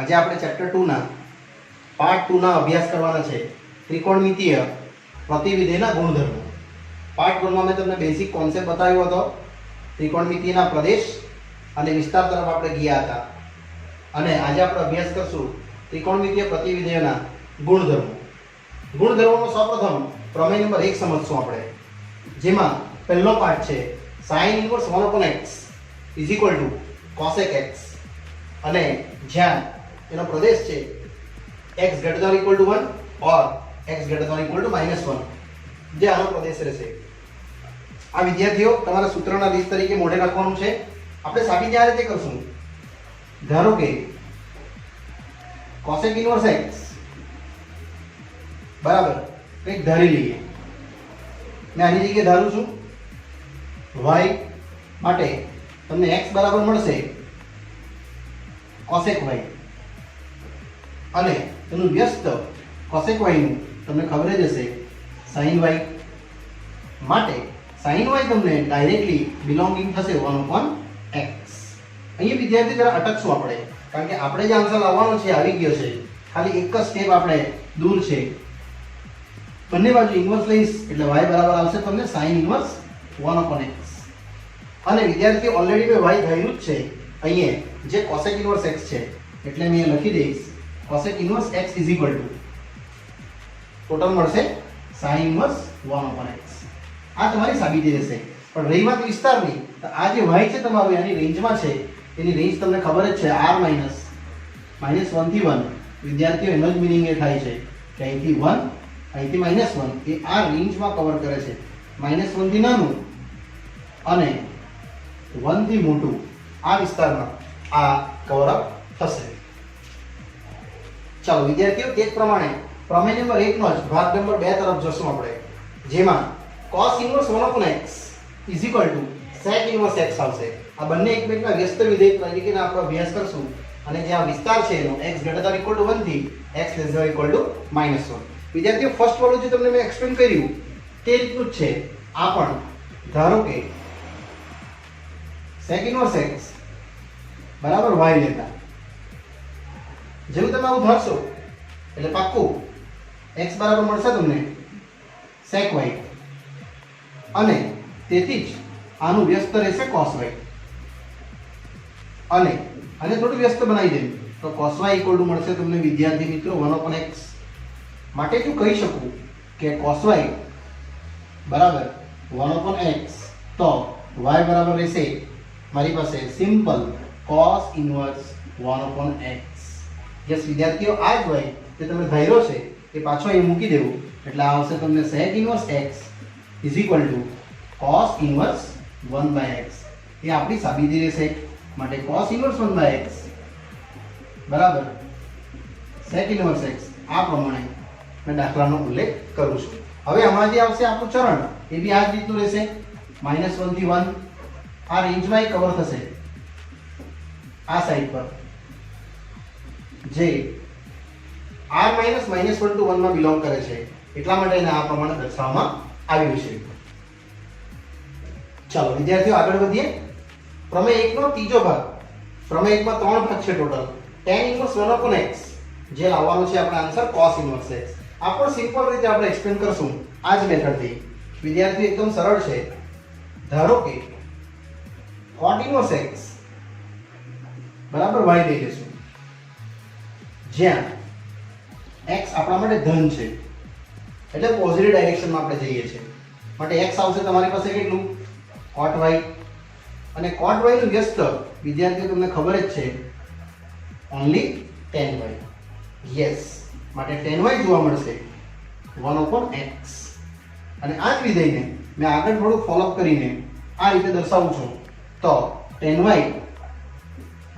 આજે આપણે ચેપ્ટર 2 ના પાર્ટ 2 ના અભ્યાસ કરવાના છે ત્રિકોણમિતીય પ્રતિવિધેયના ગુણધર્મો. પાર્ટ 1 માં મેં તમને બેઝિક કોન્સેપ્ટ બતાવ્યો હતો. ત્રિકોણમિતિયના પ્રદેશ અને વિસ્તાર તરફ આપણે ગયા હતા અને આજે આપણે અભ્યાસ કરશું ત્રિકોણમિતીય પ્રતિવિધેયના ગુણધર્મો. ગુણધર્મોનો સૌપ્રથમ પ્રમેય નંબર 1 સમજશું આપણે, જેમાં પહેલો પાઠ છે sin inverse 1/x cosec x, અને જ્યાં એનો પ્રદેશ છે x > 1 or x > -1, જે આનો પ્રદેશ રહેશે. આ વિદ્યાર્થીઓ તમારા સૂત્રના રીત તરીકે મોઢે રાખવાનું છે. આપણે સાબિત આ રીતે કરશું. ધારો કે cosec ઇન્વર્સ x બરાબર કંઈક ધારી લઈએ. મેં આની જગ્યાએ ધારું છું y માટે તમને x બરાબર મળશે cosec y, અને એનું વ્યસ્ત cosec y નું તમને ખબર જ હશે sin y, માટે sin y તમને ડાયરેક્ટલી બિલોંગિંગ થશે 1/x. અહીંયા વિદ્યાર્થી જરા અટકશું આપણે, કારણ કે આપણે જે આન્સર લાવવાનો છે આવી ગયો છે, ખાલી એક જ સ્ટેપ આપણે દૂર છે. બંને બાજુ ઇન્વર્સ લઈશ એટલે y બરાબર આવશે તમને sin ઇન્વર્સ 1/x. અને વિદ્યાર્થીઓ ઓલરેડી મેં y ધાર્યું જ છે અહીંયા, જે cosec ઇન્વર્સ x છે, એટલે મેં લખી દઈશ cosec ઇન્વર્સ x ટોટલ મળશે sin ઇન્વર્સ 1/x. આ તમારી સાબિતી રહેશે. પણ રહી વાત વિસ્તારની, તો આ જે y છે તમારું એની રેન્જમાં છે, એની રેન્જ તમને ખબર જ છે r - -1 થી 1. વિદ્યાર્થીઓ એનો જ મિનિંગ એ થાય છે કે અહીંથી 1 અહીંથી -1 એ આ રેન્જમાં કવર કરે છે. -1 થી નાનું અને 1 થી મોટું આ વિસ્તારમાં આ કવર અપ થશે. ચાલો વિદ્યાર્થીઓ, તે જ પ્રમાણે પ્રમેય નંબર 1 નો જ ભાગ નંબર 2 તરફ જશું આપણે, જેમાં cos inverse 1/x sec inverse x આવશે. આ બંને એકમેકના વ્યસ્ત વિધેય તરીકેનો આપણે અભ્યાસ કરશું, અને જે આ વિસ્તાર છે એનો x > 1 થી x > -1. વિદ્યાર્થીઓ, ફર્સ્ટ વાળું જે તમને મેં એક્સપ્લેન કર્યું તે રીતનું જ છે આ પણ. ધારો કે sec ઇન્વર્સ x બરાબર y લેતા, જેવું તમે આવું ધારશો એટલે પાક્કું x બરાબર મળશે તમને sec y, અને તેથી જ આનું વ્યસ્ત રહેશે cos y, અને આને થોડું વ્યસ્ત બનાવી દે તો cos y મળશે તમને વિદ્યાર્થી મિત્રો 1/x. માટે શું કહી શકું કે cos y બરાબર 1/x, તો y બરાબર રહેશે મારી પાસે simple cos inverse 1/x. Yes વિદ્યાર્થીઓ, આ જ y જે તમે ધાર્યો છે એ પાછો અહીં મૂકી દેવું એટલે આ આવશે તમને sec inverse x cos inverse 1/x. એ આપણી સાબિતી રહેશે. માટે cos ઇન્વર્સ 1/x બરાબર sec ઇન્વર્સ x. આ પ્રમાણે મેં દાખલાનો ઉલ્લેખ કરું છું. હવે હમણાં જે આવશે આપણું ચરણ એ બી આ જ રીતનું રહેશે. -1 થી 1 આ રેન્જમાં કવર થશે આ સાઈડ પર, જે r - -1 to 1 માં બિલોંગ કરે છે, એટલા માટે એને આ પ્રમાણે દર્શાવવામાં આવ્યું છે. ચાલો વિદ્યાર્થીઓ, આગળ વધીએ. પ્રમેય 1 નો ત્રીજો ભાગ. પ્રમેય 1 માં 3 ભાગ છે ટોટલ. tan ઇન્વર્સ 1/x, જે લાવવાનો છે આપણે આન્સર cos ઇન્વર્સ x. આ પણ સિમ્પલ રીતે આપણે એક્સપ્લેન કરશું આ જ મેથડથી. વિદ્યાર્થીઓ, એકદમ સરળ છે. ધારો કે cot ઇન્વર્સ x બરાબર y લઈ લેશું, જ્યાં x આપણા માટે ધન છે એટલે પોઝિટિવ ડાયરેક્શનમાં આપણે જઈએ છીએ. માટે x આવશે તમારી પાસે કેટલું cot y, અને cot y નું વ્યસ્ત વિદ્યાર્થીઓ તમને ખબર જ છે ઓન્લી tan y. યસ, માટે tan y જોવા મળશે 1/x. અને આ જ વિધેયને મેં આગળ થોડું ફોલોઅપ કરીને આ રીતે દર્શાવું છું, તો tan y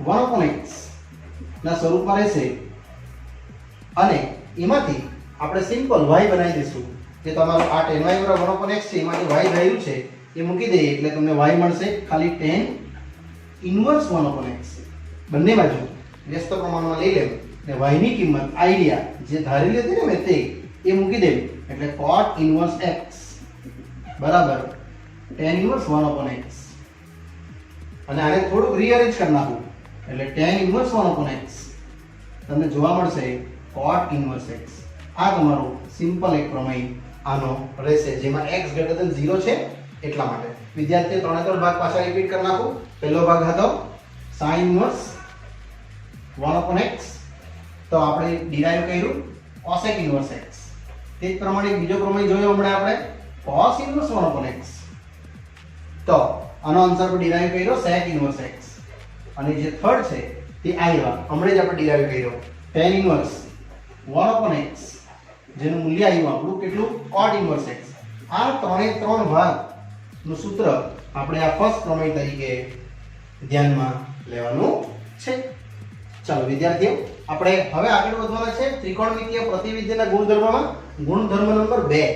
1/x ના સ્વરૂપમાં રહેશે, અને એમાંથી આપણે સિમ્પલ y બનાવી દઈશું. જે તમારું આ tan y 1/x છે એમાંથી y ધાર્યું છે એ મૂકી દઈએ એટલે તમને y મળશે ખાલી tan ઇન્વર્સ 1/x. બંને બાજુ વ્યસ્ત પ્રમાણમાં લઈ લેવું અને y ની કિંમત આઈડિયા જે ધારેલી હતી ને મેં તે એ મૂકી દેવી એટલે cot ઇન્વર્સ x બરાબર tan ઇન્વર્સ 1/x. અને આને થોડુંક રીઅરેન્જ કરી નાખું એટલે tan ઇન્વર્સ 1/x તમને જોવા મળશે cot ઇન્વર્સ x. આ તમારો સિમ્પલ એક પ્રમેય આનો રહેશે જેમાં x > 0 છે એટલા માટે. વિદ્યાર્થીઓ ત્રણે ત્રણ ભાગ પાછા રિપીટ કરી નાખું. પહેલો ભાગ હતો sin ઇન્વર્સ 1/x, તો આપણે ડિરાઈવ કર્યું cosec ઇન્વર્સ x. તે જ પ્રમાણે બીજો પ્રમેય જોયો હમણાં આપણે cos ઇન્વર્સ 1/x, તો આનો આન્સર પર ડિરાઈવ કર્યો sec ઇન્વર્સ x. અને જે થર્ડ છે તે આવ્યા હમણાં જ આપણે ડિરાઈવ કર્યો tan ઇન્વર્સ 1/x, જેનું મૂલ્ય આવ્યું આપણું કેટલું cot ઇન્વર્સ x. આ ત્રણે ત્રણ ભાગનું સૂત્ર આપણે આ ફર્સ્ટ પ્રમેય તરીકે ધ્યાનમાં લેવાનું છે. ચાલો વિદ્યાર્થીઓ, આપણે હવે આગળ વધવાના છે ત્રિકોણમિતિય પ્રતિવિધિના ગુણધર્મમાં. ગુણધર્મ નંબર 2,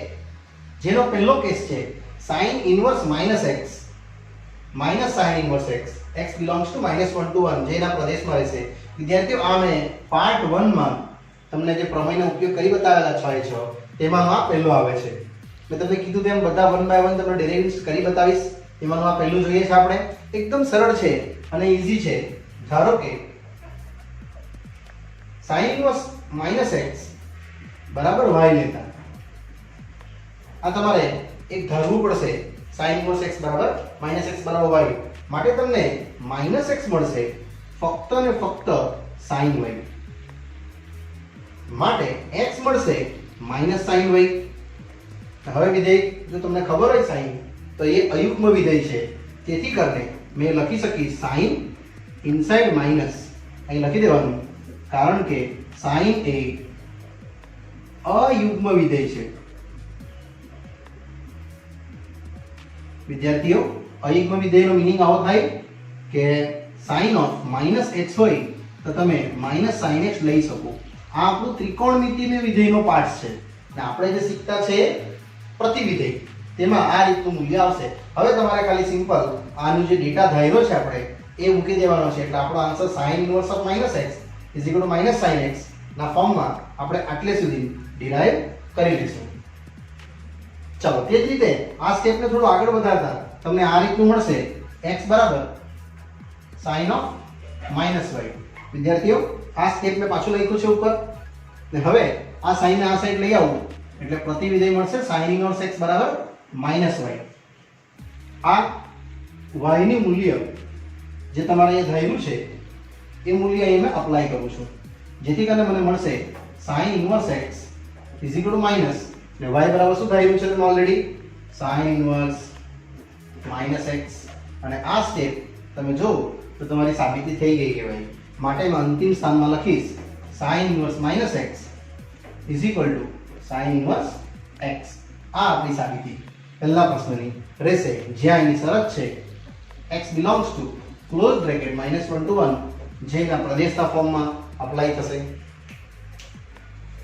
જેનો પહેલો કેસ છે sin inverse -x minus sin inverse x, x belongs to -1 to 1, જે એના પ્રદેશમાં રહેશે. વિદ્યાર્થીઓ, આ મેં પાર્ટ 1 માં તમને જે પ્રમેયનો ઉપયોગ કરી બતાવેલા 6 એ 6 તેમાં આ પહેલો આવે છે. મેં તમને કીધું તેમ બધા 1 બાય 1 તમને ડેરિવેટિવ્સ કરી બતાવીશ. એમાંનું આ પહેલું જોઈએ છે આપણે. એકદમ સરળ છે અને ઈઝી છે. ધારો કે sin ઇન્વર્સ -x બરાબર y લેતા આ તમારે એક ધારવું પડશે sin ઇન્વર્સ x બરાબર -x બરાબર y. માટે તમને -x મળશે ફક્ત ને ફક્ત sin y. માટે x મળશે -sin y. હવે વિધેય જો તમને ખબર હોય sin તો એ અયુગ્મ વિધેય છે. તેથી કરીને મેં લખી શકી sin ઇનસાઇડ માઇનસ અહીં લખી દેવાનું, કારણ કે sin એ અયુગ્મ વિધેય છે. વિદ્યાર્થીઓ, અયુગ્મ વિધેયનો મીનિંગ આવો થાય કે sin ઓફ -x હોય તો તમે -sin x લઈ શકો. આ આપણું ત્રિકોણમિતિય વિધેયનો પાર્ટ છે. અને આપણે જે શીખતા છે પ્રતિવિધેય, તેમાં આ રીતનું મૂલ્ય આવશે. હવે તમારે ખાલી સિમ્પલ આનું જે ડેટા ધાર્યો છે આપણે એ મૂકી દેવાનો છે. એટલે આપણો answer sin inverse of -x = -sin x ના ફોર્મમાં આપણે આટલે સુધી ડિરાઈવ કરી લઈશું. ચાલો, તે જ રીતે આ સ્ટેપને થોડું આગળ વધારતા તમને આ રીતનું મળશે x બરાબર sin ઓફ -y. વિદ્યાર્થીઓ, આ સ્ટેપ મેં પાછું લખ્યું છે ઉપર. ને હવે આ sin ને આ સાઈડ લઈ આવું એટલે પ્રતિવિધેય મળશે sin ઇન્વર્સ x બરાબર -y. આ y ની મૂલ્ય જે તમારે અહીંયા ધાર્યું છે એ મૂલ્ય અહીં મેં અપ્લાય કરું છું, જેથી કરીને મને મળશે sin ઇન્વર્સ x = માઇનસ ને y બરાબર શું ધાર્યું છે તમે ઓલરેડી sin ઇન્વર્સ -x. અને આ સ્ટેપ તમે જો તો તમારી સાબિતી થઈ ગઈ કહેવાય. માટે હું અંતિમ સ્થાનમાં લખીશ sin inverse -x = sin inverse x. આ આપણી સાબિતી પહેલા પ્રશ્નની રહેશે, જ્યાં એની શરત છે x belongs to close bracket -1 to 1, જેના પ્રદેશના ફોર્મમાં અપ્લાય થશે.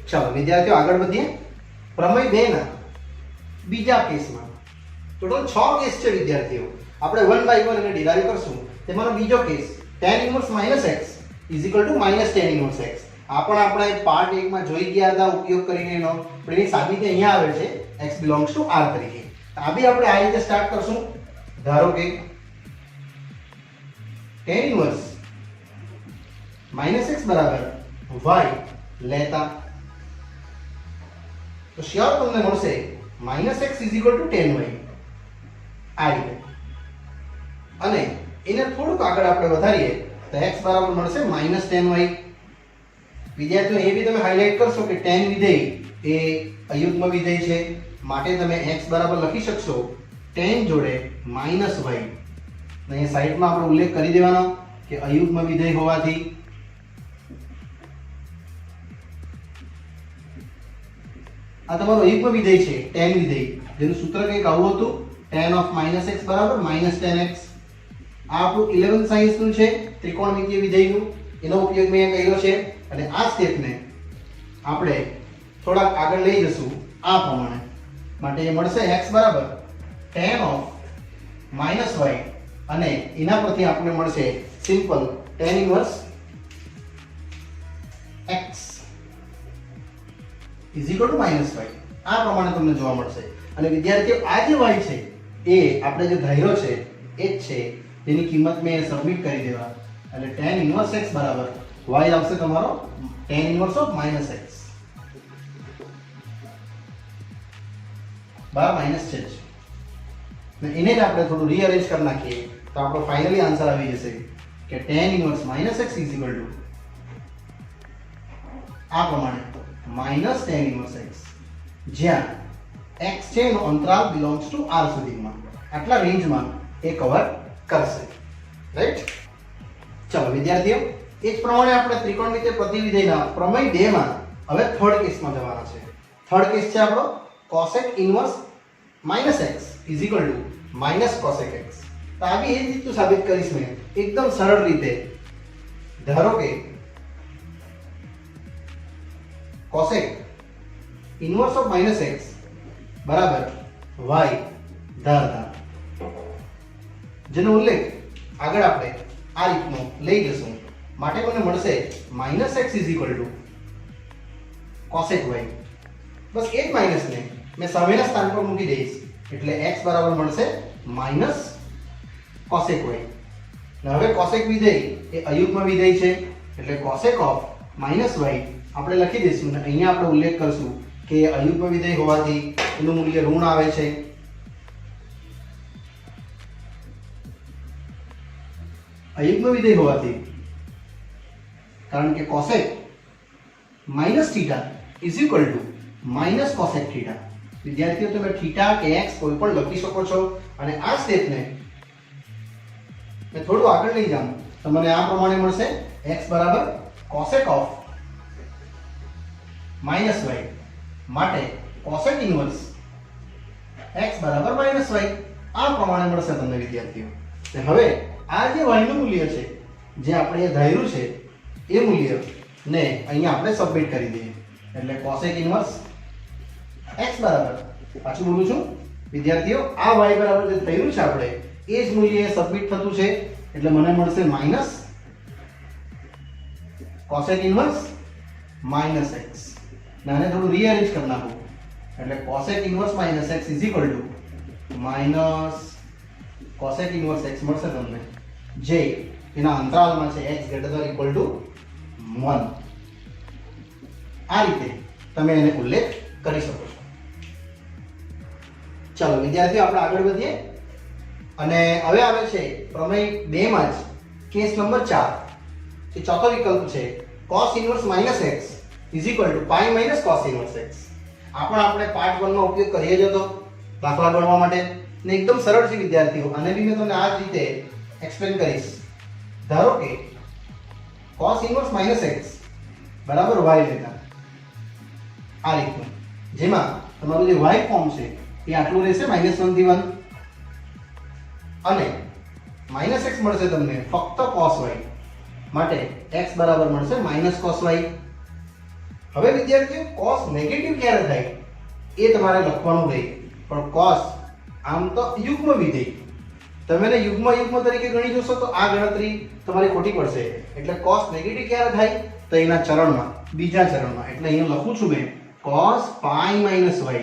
ચાલો વિદ્યાર્થીઓ, આગળ વધીએ પ્રમેય 2 ના બીજા કેસમાં. ટોટલ 6 કેસ છે વિદ્યાર્થીઓ. આપણે 1 બાય 1 એને ડિરાઈવ કરશું. તેમાંનો બીજો case tan inverse -x = -tan inverse x. આ પણ આપણે પાર્ટ 1 માં જોઈ ગયા હતા ઉપયોગ કરીને એનો, પણ એની સાબિતી અહીંયા આવે છે x belongs to r તરીકે. આ બી આપણે આ રીતે સ્ટાર્ટ કરશું. ધારો કે tan ઇન્વર્સ -x બરાબર y લેતા તો શ્યોર તમને મળશે -x = tan y. આ રીતે. અને એને થોડુંક આગળ આપણે વધારીએ તો x બરાબર મળશે -tan y. વિદ્યાર્થીઓ, એ બી તમે હાઇલાઇટ કરશો કે tan વિધેય એ અયુગ્મ વિધેય છે. માટે તમે x બરાબર લખી શકશો tan જોડે -y. અહીં સાઈડમાં આપણે ઉલ્લેખ કરી દેવાનો કે અયુગ્મ વિધેય હોવાથી આ તમારું અયુગ્મ વિધેય છે tan વિધેય, જેનું સૂત્ર કંઈક આવું હતું tan ઓફ -x બરાબર -tan x. આ આપણું 11th સાયન્સનું છે ત્રિકોણમિતિય વિધેયનું, એનો ઉપયોગ મેં કર્યો છે. અને આ સ્ટેપને આપણે થોડાક આગળ લઈ જશું આ પ્રમાણે. માટે એ મળશે x બરાબર tan ઓફ -y, અને એના પરથી આપણને મળશે simple tan inverse x = -y. આ પ્રમાણે તમને જોવા મળશે. અને વિદ્યાર્થીઓ, આ જે y છે એ આપણે જે ધાર્યો છે એ જ છે, તેની કિંમત મેં સબમિટ કરી દેવા. એટલે tan ઇન્વર્સ x બરાબર y આવશે તમારો tan ઇન્વર્સ ઓફ -x. બરાબર, માઇનસ છે જ. ને એને જ આપણે થોડું રીઅરેન્જ કરી નાખીએ તો આપણો ફાઇનલી આન્સર આવી જશે કે tan inverse -x is equal two આ પ્રમાણે માઇનસ tan ઇન્વર્સ x, જ્યાં x છે એનો અંતરાલ બિલોંગ્સ ટુ r સુધીમાં, આટલા રેન્જમાં એ કવર કરશે. રાઈટ? ચલો વિદ્યાર્થીઓ, એ જ પ્રમાણે આપણે ત્રિકોણમિતિય પ્રતિવિધેયના પ્રમેય 2 માં હવે થર્ડ કેસમાં જવાના છે. થર્ડ કેસ છે આપણો cosec inverse -x is equal two -cosec x. તો આ બી એ જ રીતનું સાબિત કરીશ મેં એકદમ સરળ રીતે. ધારો કે cosec ઇન્વર્સ ઓફ -x બરાબર y ધારતા, જેનો ઉલ્લેખ આગળ આપણે આ રીતનો લઈ જશું. માટે મને મળશે -x is equal two cosec y. બસ એ જ માઇનસ ને મેં સામેના સ્થાન પર મૂકી દઈશ એટલે x બરાબર મળશે -cosec y. હવે cosec વિધેય એ અયુગ્મ વિધેય છે એટલે cosec ઓફ -y આપણે લખી દઈશું અને અહીંયા આપણે ઉલ્લેખ કરશું કે અયુગ્મ વિધેય હોવાથી એનું મૂલ્ય ઋણ આવે છે. અયુગ્મ વિધેય હોવાથી, કારણ કે cosec minus theta is equal two minus cosec theta. વિદ્યાર્થીઓ તમે થીટા કે x કોઈ પણ લખી શકો છો. અને આ સ્ટેપને મેં થોડું આગળ લઈ જાઉં તો મને આ પ્રમાણે મળશે x બરાબર cosec ઓફ માઇનસ y. માટે cosec ઇન્વર્સ x બરાબર માઇનસ y આ પ્રમાણે મળશે તમને વિદ્યાર્થીઓ. હવે આ જે y નું મૂલ્ય છે જે આપણે ધાર્યું છે એ મૂલ્ય ને અહીંયા આપણે સબમિટ કરી દઈએ એટલે cosec ઇન્વર્સ x બરાબર, પાછું બોલું છું વિદ્યાર્થીઓ, આ y બરાબર જે થયું છે આપણે એ જ મૂલ્ય સબમિટ થતું છે એટલે મને મળશે માઈનસ cosec ઇન્વર્સ -x. નાને થોડું રીઅરેન્જ કરી નાખું એટલે cosec inverse -x is equal two minus cosec inverse x મળશે તમને, જે એના અંતરાલમાં છે x ગ્રેટર ઇક્વલ ટુ 1. આ રીતે તમે એને ઉલ્લેખ કરી શકો છો. ચાલો વિદ્યાર્થીઓ આપણે આગળ વધીએ અને હવે આવે છે પ્રમેય 2 માં જ કેસ નંબર 4. જે ચોથો વિકલ્પ છે cos inverse -x is equal to pi minus cos inverse x. આ પણ આપણે પાર્ટ 1 માં ઉપયોગ કરીએ જ હતો દાખલા ગણવા માટે ને એકદમ સરળ છે વિદ્યાર્થીઓ. આને બી મેં તમને આ જ રીતે એક્સપ્લેન કરીશ. ધારો કે cos ઇન્વર્સ -x બરાબર y લેતા આ રીતનું, જેમાં તમારું જે y ફોર્મ છે એ આટલું રહેશે -1 થી 1 અને -x મળશે તમને ફક્ત cos y. માટે x બરાબર મળશે -cos y. હવે વિદ્યાર્થીઓ cos નેગેટિવ ક્યારે થાય એ તમારે લખવાનું રહે, પણ cos આમ તો યુગ્મ વિધેય, તમે એને યુગ્મ તરીકે ગણી જોશો તો આ ગણતરી તમારી ખોટી પડશે. એટલે cos નેગેટિવ ક્યારે થાય તો એના ચરણમાં, બીજા ચરણમાં. એટલે અહીંયા લખું છું મેં cos પાઈ માઈનસ y.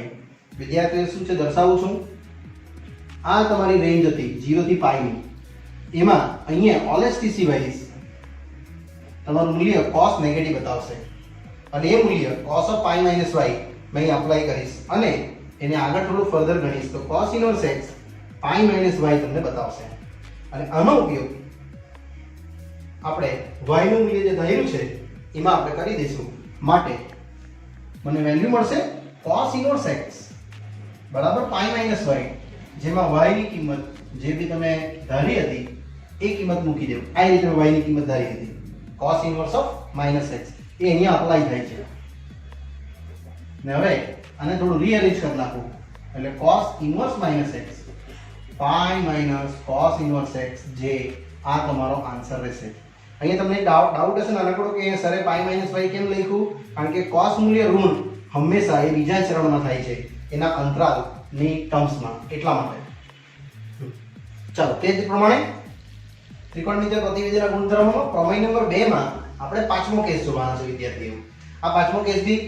વિદ્યાર્થીઓ શું છે દર્શાવું છું, આ તમારી રેન્જ હતી 0 થી પાઈ ની, એમાં અહીંયા ઓલેસ્ટીસી વાઇઝ તમારું મૂલ્ય cos નેગેટિવ બતાવશે અને એ મૂલ્ય cos of pi minus y મેં અહીં અપ્લાય કરીશ અને એને આગળ થોડું ફર્ધર ગણીશ તો cos ઇન્વર્સ x પાઈ માઈનસ y તમને બતાવશે. અને આનો ઉપયોગ આપણે y નું મૂલ્ય જે ધાર્યું છે એમાં આપણે કરી દઈશું. માટે મને વેલ્યુ મળશે cos ઇન્વર્સ x બરાબર પાઈ માઈનસ y, જેમાં y ની કિંમત જે બી તમે ધારી હતી એ કિંમત મૂકી દેવું. આ રીતે y ની કિંમત ધારી હતી cos ઇન્વર્સ ઓફ -x એ અહીંયા અપ્લાય થાય છે. ને હવે આને થોડું રીઅરેન્જ કરી નાખું એટલે cos ઇન્વર્સ -x પાઈ માઈનસ cos ઇન્વર્સ x, જે આ તમારો આન્સર રહેશે. અહીંયા તમને ડાઉટ હશે નાનકડો કે સરે પાઈ માઈનસ y કેમ લખ્યું, કારણ કે cos મૂલ્ય ઋણ હંમેશા એ બીજા ચરણમાં થાય છે એના અંતરાલની ટર્મ્સમાં, એટલા માટે. ચાલો તે જ પ્રમાણે ત્રિકોણમિતિય પ્રતિવિધિના ગુણધર્મોમાં પ્રમેય નંબર 2 માં આપણે પાંચમો કેસ જોવાનો છે વિદ્યાર્થીઓ. આ પાંચમો કેસ બી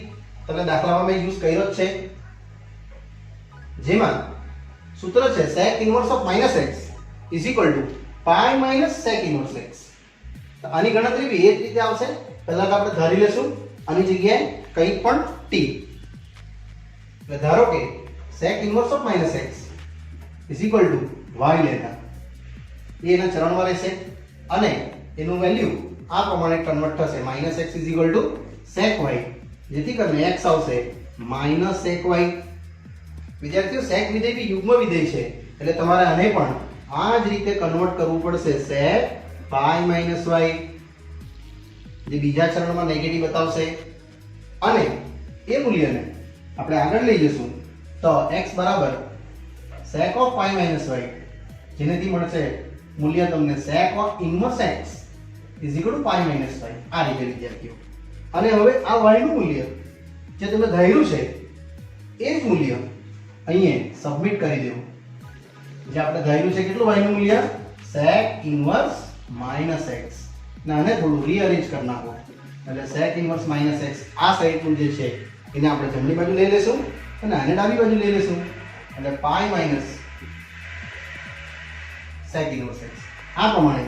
તમને દાખલામાં મેં યુઝ કર્યો જ છે, જેમાં સૂત્ર છે sec inverse of -x is equal to pi minus sec inverse x. તો આની ગણતરી બી એ જ રીતે આવશે. પહેલા તો આપણે ધારી લેશું આની જગ્યાએ કંઈ પણ t. એટલે ધારો કે sec inverse of -x is equal to y લેતા એ એના ચરણમાં રહેશે અને એનું વેલ્યુ આ પ્રમાણે કન્વર્ટ થશે -x is equal to sec y, જેથી કરીને x આવશે -sec y. વિદ્યાર્થીઓ sec વિધેય બી યુગ્મ વિધેય છે એટલે તમારે આને પણ આ જ રીતે કન્વર્ટ કરવું પડશે sec pi minus y, જે બીજા ચરણમાં નેગેટિવ બતાવશે અને એ મૂલ્યને આપણે આગળ લઈ જશું તો x બરાબર sec of pi minus y, જેનેથી મળશે મૂલ્ય તમને sec of inverse x is equal to pi minus y. આ રીતે વિદ્યાર્થીઓ. અને હવે આ y નું મૂલ્ય જે તમે ધાર્યું છે એ જ મૂલ્ય અહીંયા સબમિટ કરી દેવું. જે આપણે ધાર્યું છે કેટલું y નું મૂલ્ય sec inverse minus x. ને આને થોડું રીઅરેન્જ કરી નાખો એટલે sec inverse minus x આ સાઈડનું જે છે એને આપણે જમણી બાજુ લઈ લેશું અને આને ડાબી બાજુ લઈ લેશું એટલે pi minus sec inverse x. આ પ્રમાણે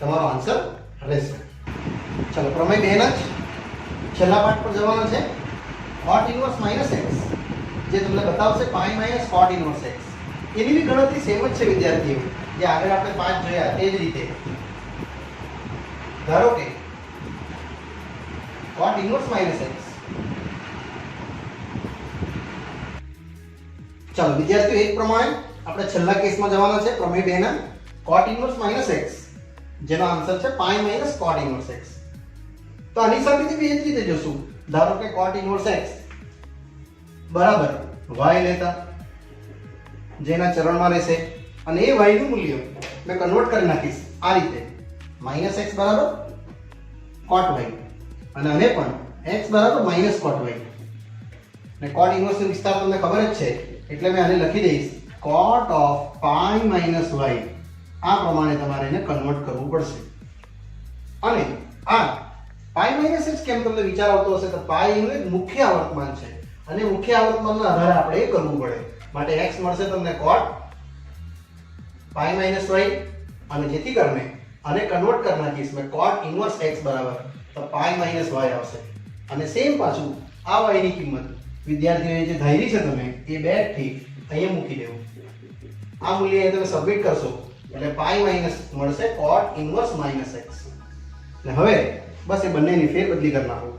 તમારો આન્સર રહેશે. ચલો પ્રમેય 2 ના છેલ્લા પાઠ પર જવાનો છે. cot inverse minus x જે તમને બતાવશે pi minus cot inverse x. એની બી ગણતરી સેમ જ છે વિદ્યાર્થીઓ, જે આગળ આપણે પાઠ જોયા તે જ રીતે. ધારો કે cot inverse minus x. ચાલો વિદ્યાર્થીઓ એક પ્રમાણે આપણે છેલ્લા કેસમાં જવાના છે પ્રમેય 2 ના cot inverse minus x, જેનો આન્સર છે pi minus cot inverse x. તો આની સાબિતી બી એ જ રીતે જોશું. ધારો કે cot inverse x બરાબર y લેતા જેના ચરણમાં રહેશે અને એ y નું મૂલ્ય મેં કન્વર્ટ કરી નાખીશ આ રીતે -x બરાબર cot y અને આને પણ x બરાબર -cot y. ને cot inverse નો વિસ્તાર તમને ખબર જ છે એટલે મેં આને લખી દઈશ cot of pi minus y. આ પ્રમાણે તમારે એને કન્વર્ટ કરવું પડશે. અને આ pi minus x કેમ તમને વિચાર આવતો હશે તો pi એનું એક મુખ્ય આવર્તમાન છે અને મુખ્ય આવર્તમાનના આધારે આપણે એ કરવું પડે. માટે x મળશે તમને cot pi minus y અને જેથી કરીને આને કન્વર્ટ કરી નાખીશ મેં cot inverse x બરાબર તો pi minus y આવશે. અને સેમ પાછું આ y ની કિંમત વિદ્યાર્થીઓએ જે ધારી છે તમે એ બેક થી અહીંયા મૂકી દેવું. આ મૂલ્ય અહીં તમે સબમિટ કરશો એટલે pi minus મળશે cot inverse minus x. એટલે હવે બસ એ બંનેની ફેરબદલી કરી નાખો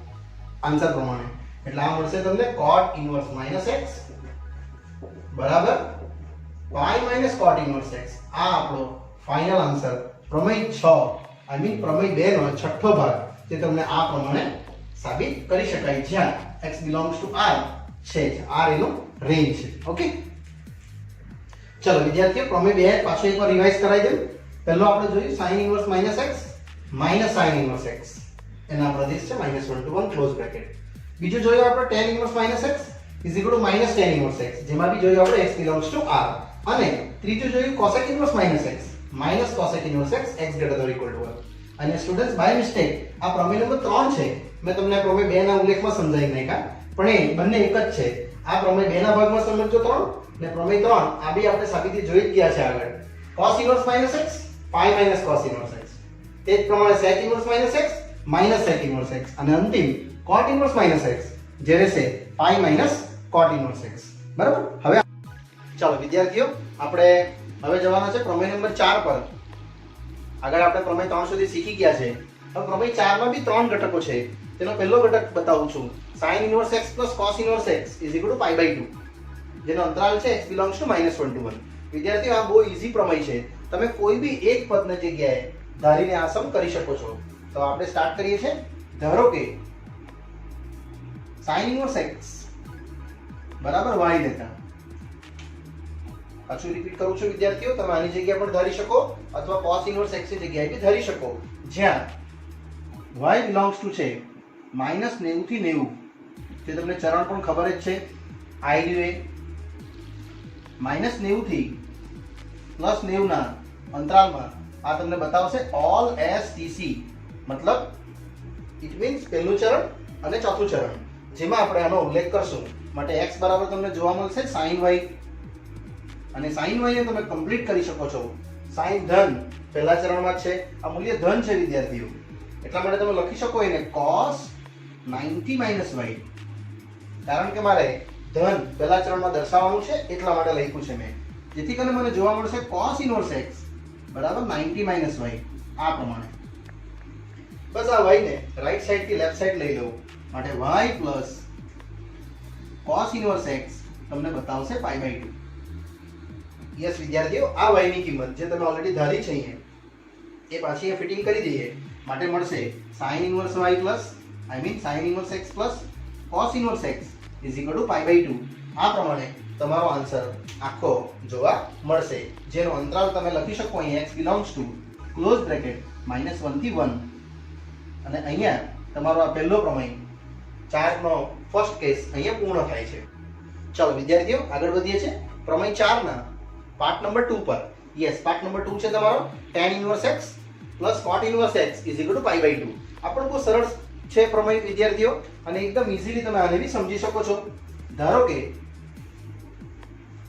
આન્સર પ્રમાણે એટલે આ મળશે તમને cot inverse minus x બરાબર pi minus cot inverse x. આ આપણો ફાઇનલ આન્સર પ્રમેય 6 આઈ મીન પ્રમેય 2 નો છઠ્ઠો ભાગ જે તમને આ પ્રમાણે સાબિત કરી શકાય જ્યાં x belongs to r છે. r એનો રેન્જ છે. ઓકે ચલો વિદ્યાર્થીઓ પ્રમેય 2 પાછો એકવાર રિવાઇઝ કરાવી દઉં. પહેલો આપણે જોયું sin inverse minus x minus sin inverse x એના પ્રદેશ છે -1 to 1 ક્લોઝ બ્રેકેટ. બીજું જોયું આપણે tan inverse minus x is equal to minus tan inverse x જેમાં બી જોયું આપણે x belongs to r. અને ત્રીજું જોયું cosec inverse minus x minus cosec inverse x x greater than or equal to 1. અને સ્ટુડન્ટ્સ બાય મિસ્ટેક આ પ્રમેય number 3 છે મેં તમને પ્રમેય 2 ના ઉલ્લેખમાં સમજાવી નાખ્યા પણ એ બંને એક જ છે. આ પ્રમેય 2 ના ભાગમાં સમજજો 3 ને પ્રમેય 3 આ બી આપણે સાબિતી જોઈ જ ગયા છે આગળ. cos inverse minus x pi minus cos inverse x. તે જ પ્રમાણે sec inverse minus x minus sec inverse x અને અંતિમ cot inverse minus x જે રહેશે pi minus cot inverse x. બરાબર. હવે ચાલો વિદ્યાર્થીઓ આપણે હવે જવાના છે પ્રમેય નંબર 4 પર. આગળ આપણે પ્રમેય 3 સુધી શીખી ગયા છે. હવે પ્રમેય 4 માં બી 3 ઘટકો છે. તેનો પહેલો ઘટક બતાવું છું sin inverse x plus cos inverse x is equal to pi by 2 જેનો અંતરાલ છે x belongs to -1 to 1. વિદ્યાર્થીઓ આ બહુ ઈઝી પ્રમેય છે. તમે કોઈ બી એક પદની જગ્યાએ ધારીને આ સમ કરી શકો છો. તો આપણે સ્ટાર્ટ કરીએ છીએ. ધારો કે sin inverse x બરાબર y લેતા પાછું રિપીટ કરું છું વિદ્યાર્થીઓ તમે આની જગ્યા પર ધારી શકો અથવા cos inverse x ની જગ્યાએ બી ધારી શકો જ્યાં y belongs to છે -90 થી 90 તે તમને ચરણ પણ ખબર જ છે i due -90 થી +90 ના અંતરાલમાં આ તમને બતાવશે all s t c મતલબ ઇટ મીન્સ પહેલું ચરણ અને ચોથું ચરણ જેમાં આપણે આનો ઉલ્લેખ કરશું. માટે x બરાબર તમને જોવા મળશે sin y અને sin y ને તમે કમ્પ્લીટ કરી શકો છો. sin ધન પહેલા ચરણમાં છે આ મૂલ્ય ધન છે વિદ્યાર્થીઓ એટલા માટે તમે લખી શકો એને cos 90 માઇનસ y, કારણ કે મારે ધન પહેલા ચરણમાં દર્શાવવાનું છે એટલા માટે લખ્યું છે મેં, જેથી કરીને મને જોવા મળશે cos ઇનવર્સ x બરાબર 90 માઇનસ y આ પ્રમાણે. બસ આ y ને રાઈટ સાઈડ થી લેફ્ટ સાઈડ લઈ લઉં માટે y plus cos inverse x તમને બતાવશે પાઈ બાય 2. યસ વિદ્યાર્થીઓ, આ y ની કિંમત જે તમે ઓલરેડી ધારી છે અહીંયા એ પાછી એ ફિટિંગ કરી દઈએ માટે મળશે sin inverse y plus sin inverse x plus cos inverse x is equal to pi by 2. આ પ્રમાણે તમારો આન્સર આખો જોવા મળશે, જેનો અંતરાલ તમે લખી શકો અહીં x belongs to close bracket -1 થી 1, અને અહીંયા તમારો આ પહેલો પ્રમેય 4 નો ફર્સ્ટ કેસ અહીંયા પૂર્ણ થાય છે. ચાલો વિદ્યાર્થીઓ આગળ વધીએ છીએ પ્રમેય 4 ના પાર્ટ નંબર 2 પર. યસ, પાર્ટ નંબર 2 છે તમારો tan inverse x plus cot inverse x is equal to pi by 2. આપણો બહુ સરળ છે પ્રમેય વિદ્યાર્થીઓ, અને એકદમ ઈઝીલી તમે આને બી સમજી શકો છો. ધારો કે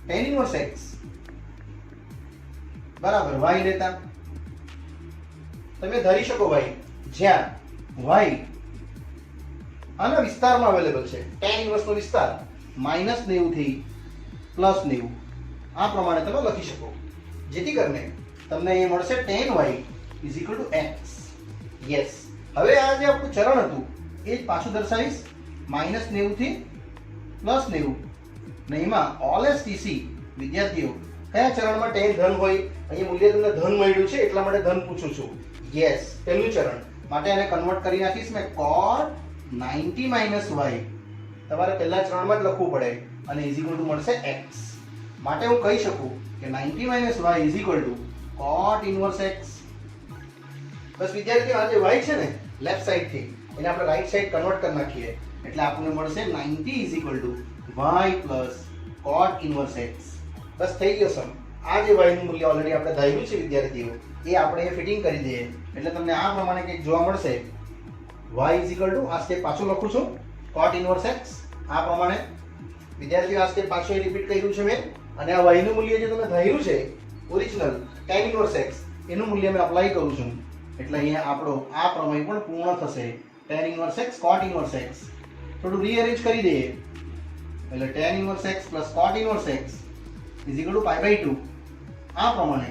tan ઇનવર્સ x બરાબર y લેતા તમે ધરી શકો y, જ્યાં y આના વિસ્તારમાં અવેલેબલ છે. tan ઇનવર્સ નો વિસ્તાર -90 થી +90 આ પ્રમાણે તમે લખી શકો, જેથી કરીને તમને એ મળશે tan y is equal two x. Yes, હવે આ જે આપણું ચરણ હતું એ જ પાછું દર્શાવીશ -90 થી +90, ને એમાં ઓલ એસ ટીસી વિદ્યાર્થીઓ કયા ચરણમાં tan ધન હોય, અહીંયા મૂલ્ય તમને ધન મળ્યું છે એટલા માટે ધન પૂછું છું. યસ, પહેલું ચરણ માટે આને કન્વર્ટ કરી નાખીશ મેં cot 90 માઇનસ y, તમારે પહેલા ચરણમાં જ લખવું પડે, અને ઇઝ ઇક્વલ ટુ મળશે x. માટે હું કહી શકું કે 90 minus y is equal two cot inverse x. બસ વિદ્યાર્થીઓ, આ જે y છે ને લેફ્ટ સાઈડ થી એને આપણે રાઈટ સાઈડ કન્વર્ટ કરી નાખીએ એટલે આપણને મળશે 90 is equal two y plus cot inverse x. બસ થઈ ગયો સમ. આ જે y નું મૂલ્ય ઓલરેડી આપણે ધાર્યું છે વિદ્યાર્થીઓ એ આપણે ફિટિંગ કરી દઈએ એટલે તમને આ પ્રમાણે કંઈક જોવા મળશે. y ઇઝ ઇક્વલ ટુ આ સ્ટેપ પાછું લખું છું cot ઇનવર્સ x આ પ્રમાણે. વિદ્યાર્થીઓ આ સ્ટેપ પાછું રિપીટ કર્યું છે મેં, અને આ y નું મૂલ્ય જે તમે ધાર્યું છે ઓરિજિનલ tan ઇનવર્સ x એનું મૂલ્ય મેં અપ્લાય કરું છું એટલે અહીંયા આપણો આ પ્રમેય પણ પૂર્ણ થશે. tan inverse x cot inverse x થોડું રીઅરેન્જ કરી દઈએ એટલે tan inverse x plus cot inverse x is equal to pi by 2. આ પ્રમાણે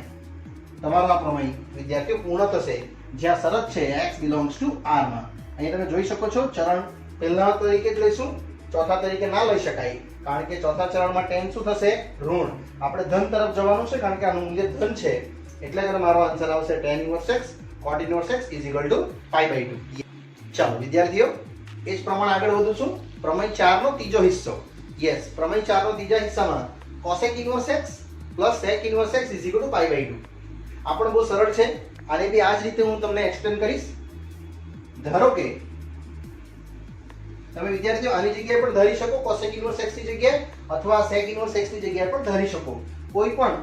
તમારો આ પ્રમેય વિદ્યાર્થીઓ પૂર્ણ થશે, જ્યાં શરત છે x બિલોંગ્સ ટુ r માં. અહીંયા તમે જોઈ શકો છો ચરણ પહેલા તરીકે જ લઈશું, ચોથા તરીકે ના લઈ શકાય કારણ કે ચોથા ચરણમાં tan શું થશે ઋણ. આપણે ધન તરફ જવાનું છે કારણ કે આનું મૂલ્ય ધન છે, એટલે કે મારો આન્સર આવશે tan inverse x cot inverse x is equal to pi by 2. ચાલો વિદ્યાર્થીઓ એ જ પ્રમાણે આગળ વધું છું પ્રમેય 4 નો ત્રીજો હિસ્સો. યસ, પ્રમેય 4 નો ત્રીજા હિસ્સામાં cosec inverse x plus sec inverse x is equal to pi by 2. આ પણ બહુ સરળ છે, આને બી આ જ રીતે હું તમને એક્સપ્લેન કરીશ. ધારો કે તમે વિદ્યાર્થીઓ આની જગ્યાએ પણ ધારી શકો cosec ઇનવર્સ x ની જગ્યાએ, અથવા sec ઇનવર્સ x ની જગ્યાએ પણ ધારી શકો. કોઈ પણ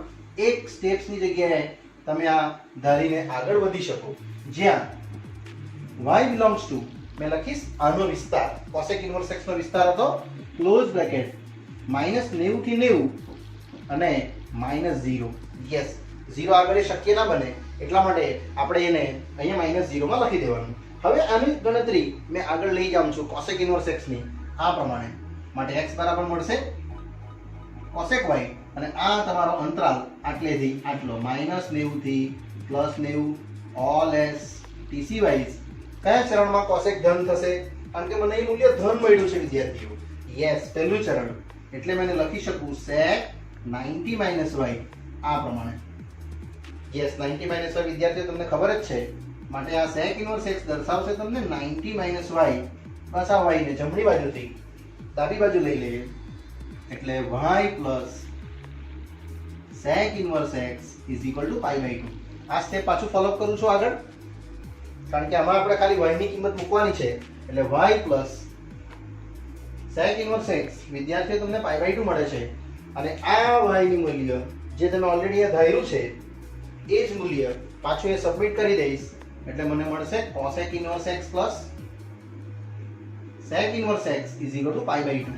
એક સ્ટેપ્સ ની જગ્યાએ તમે આ ધારીને આગળ વધી શકો, જ્યાં y બિલોંગ્સ ટુ મેં લખીશ આનો વિસ્તાર. cosec ઇનવર્સ x નો વિસ્તાર હતો ક્લોઝ બ્રેકેટ -90 થી 90 અને -0. યસ, 0 આગળ એ શક્ય ના બને એટલા માટે આપણે એને અહીંયા -0 માં લખી દેવાનું. હવે આની ગણતરી મેં આગળ લઈ જાઉં છું cosec ઇનવર્સ x ની આ પ્રમાણે. માટે x બરાબર મળશે cosec y, અને આ તમારો અંતરાલ આટલેથી આટલો -90 થી +90 ઓલ એસ ટીસી વાઇઝ કયા ચરણમાં cosec ધન થશે, કારણ કે મને એ મૂલ્ય ધન મળ્યું છે વિદ્યાર્થીઓ. યસ, પહેલું ચરણ એટલે મેં લખી શકું sec 90 માઇનસ y આ પ્રમાણે. યસ, 90 માઇનસ y વિદ્યાર્થીઓ તમને ખબર જ છે, માટે આ sec ઇનવર્સ x દર્શાવશે તમને 90 માઇનસ y. બસ આ y ને જમણી બાજુથી ડાબી બાજુ લઈ લઈએ એટલે y plus sec inverse x is equal to pi by 2. આ સ્ટેપ પાછું ફોલો કરું છું આગળ, કારણ કે આમાં આપણે ખાલી y ની કિંમત મૂકવાની છે એટલે y plus sec inverse x વિદ્યાર્થીઓ તમને પાઈ બાય 2 મળે છે, અને આ y ની મૂલ્ય જે તમે ઓલરેડી ધાર્યું છે એ જ મૂલ્ય પાછું એ સબમિટ કરી દઈશ એટલે મને મળશે cosec inverse x plus sec inverse x is equal to pi by 2.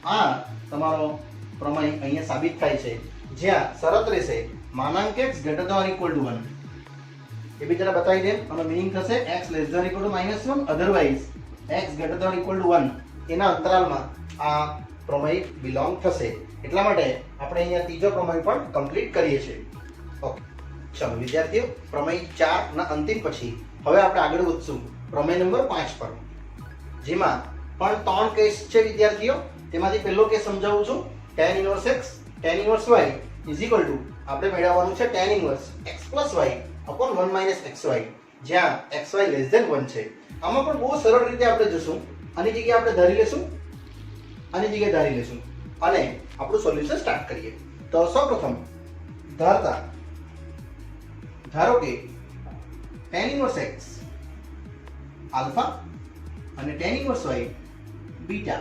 આ તમારો પ્રમેય અહીંયા સાબિત થાય છે, જ્યાં શરત રહેશે x greater than or equal to 1. એ બી જરા બતાવી દે. આનો મીનિંગ થશે x less than equal to -1 otherwise x greater than equal to 1 એના અંતરાલમાં આ પ્રમેય બિલોંગ થશે. એટલા માટે આપણે અહીંયા ત્રીજો પ્રમેય પણ કમ્પ્લીટ કરીએ છીએ. ઓકે, ચાલો વિદ્યાર્થીઓ, પ્રમેય 4 ના અંતિમ પછી હવે આપણે આગળ વધશું પ્રમેય નંબર 5 પર, જેમાં પણ 3 કેસ છે વિદ્યાર્થીઓ. તેમાંથી પહેલો કેસ સમજાવું છું. tan inverse x tan inverse y is equal two આપણે મેળવવાનું છે tan inverse x plus y upon 1 minus xy, જ્યાં xy લેસ ધેન 1 છે. આમાં પણ બહુ સરળ રીતે આપણે જોશું. આની જગ્યાએ આપણે ધારી લેશું, આની જગ્યાએ ધારી લેશું અને આપણું સોલ્યુશન સ્ટાર્ટ કરીએ. તો સૌપ્રથમ ધારો કે tan ઇન્વર્સ x આલ્ફા અને tan ઇન્વર્સ y બીટા,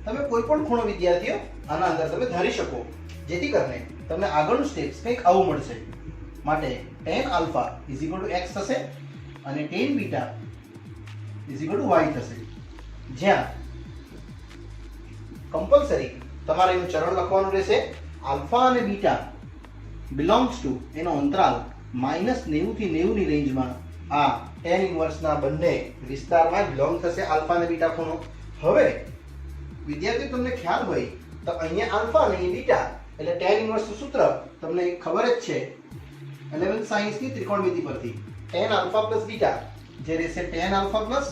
તમે કોઈ પણ ખૂણો વિદ્યાર્થીઓ આના અંદર તમે ધારી શકો, જેથી કરીને તમને આગળનું સ્ટેપ્સ કંઈક આવું મળશે. માટે tan alpha is equal two x થશે અને tan beta is equal two y થશે, જ્યાં કમ્પલસરી તમારે એનું ચરણ લખવાનું રહેશે. આલ્ફા અને બીટા બિલોંગ્સ ટુ એનો અંતરાલ -90 થી 90 ની રેન્જમાં આ tan ઇન્વર્સના બંને વિસ્તારમાં બિલોંગ થશે આલ્ફા અને બીટા ખૂણો. હવે વિદ્યાર્થી તમને ખ્યાલ હોય તો અહીંયા આલ્ફા અને બીટા એટલે tan ઇન્વર્સનું સૂત્ર તમને ખબર જ છે 11th સાયન્સની ત્રિકોણમિતિ પરથી. tan આલ્ફા પ્લસ બીટા જે રહેશે tan alpha plus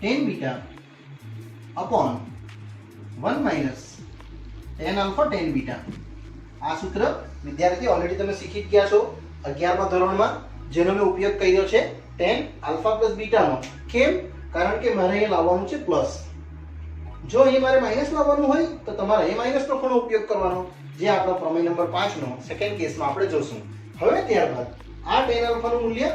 tan beta upon 1 minus tan alpha tan beta. આ સૂત્ર વિદ્યાર્થી ઓલરેડી તમે શીખી જ ગયા છો 11મા ધોરણમાં, જેનો મેં ઉપયોગ કર્યો છે tan આલ્ફા પ્લસ બીટાનો. કેમ? કારણ કે મારે અહીંયા લાવવાનું છે પ્લસ. જો અહીં મારે માઇનસ લાવવાનું હોય તો તમારે એ માઇનસનો ખૂણો ઉપયોગ કરવાનો, જે આપણો પ્રમેય નંબર 5 નો સેકન્ડ કેસમાં આપણે જોશું. હવે ત્યારબાદ આ tan આલ્ફાનું મૂલ્ય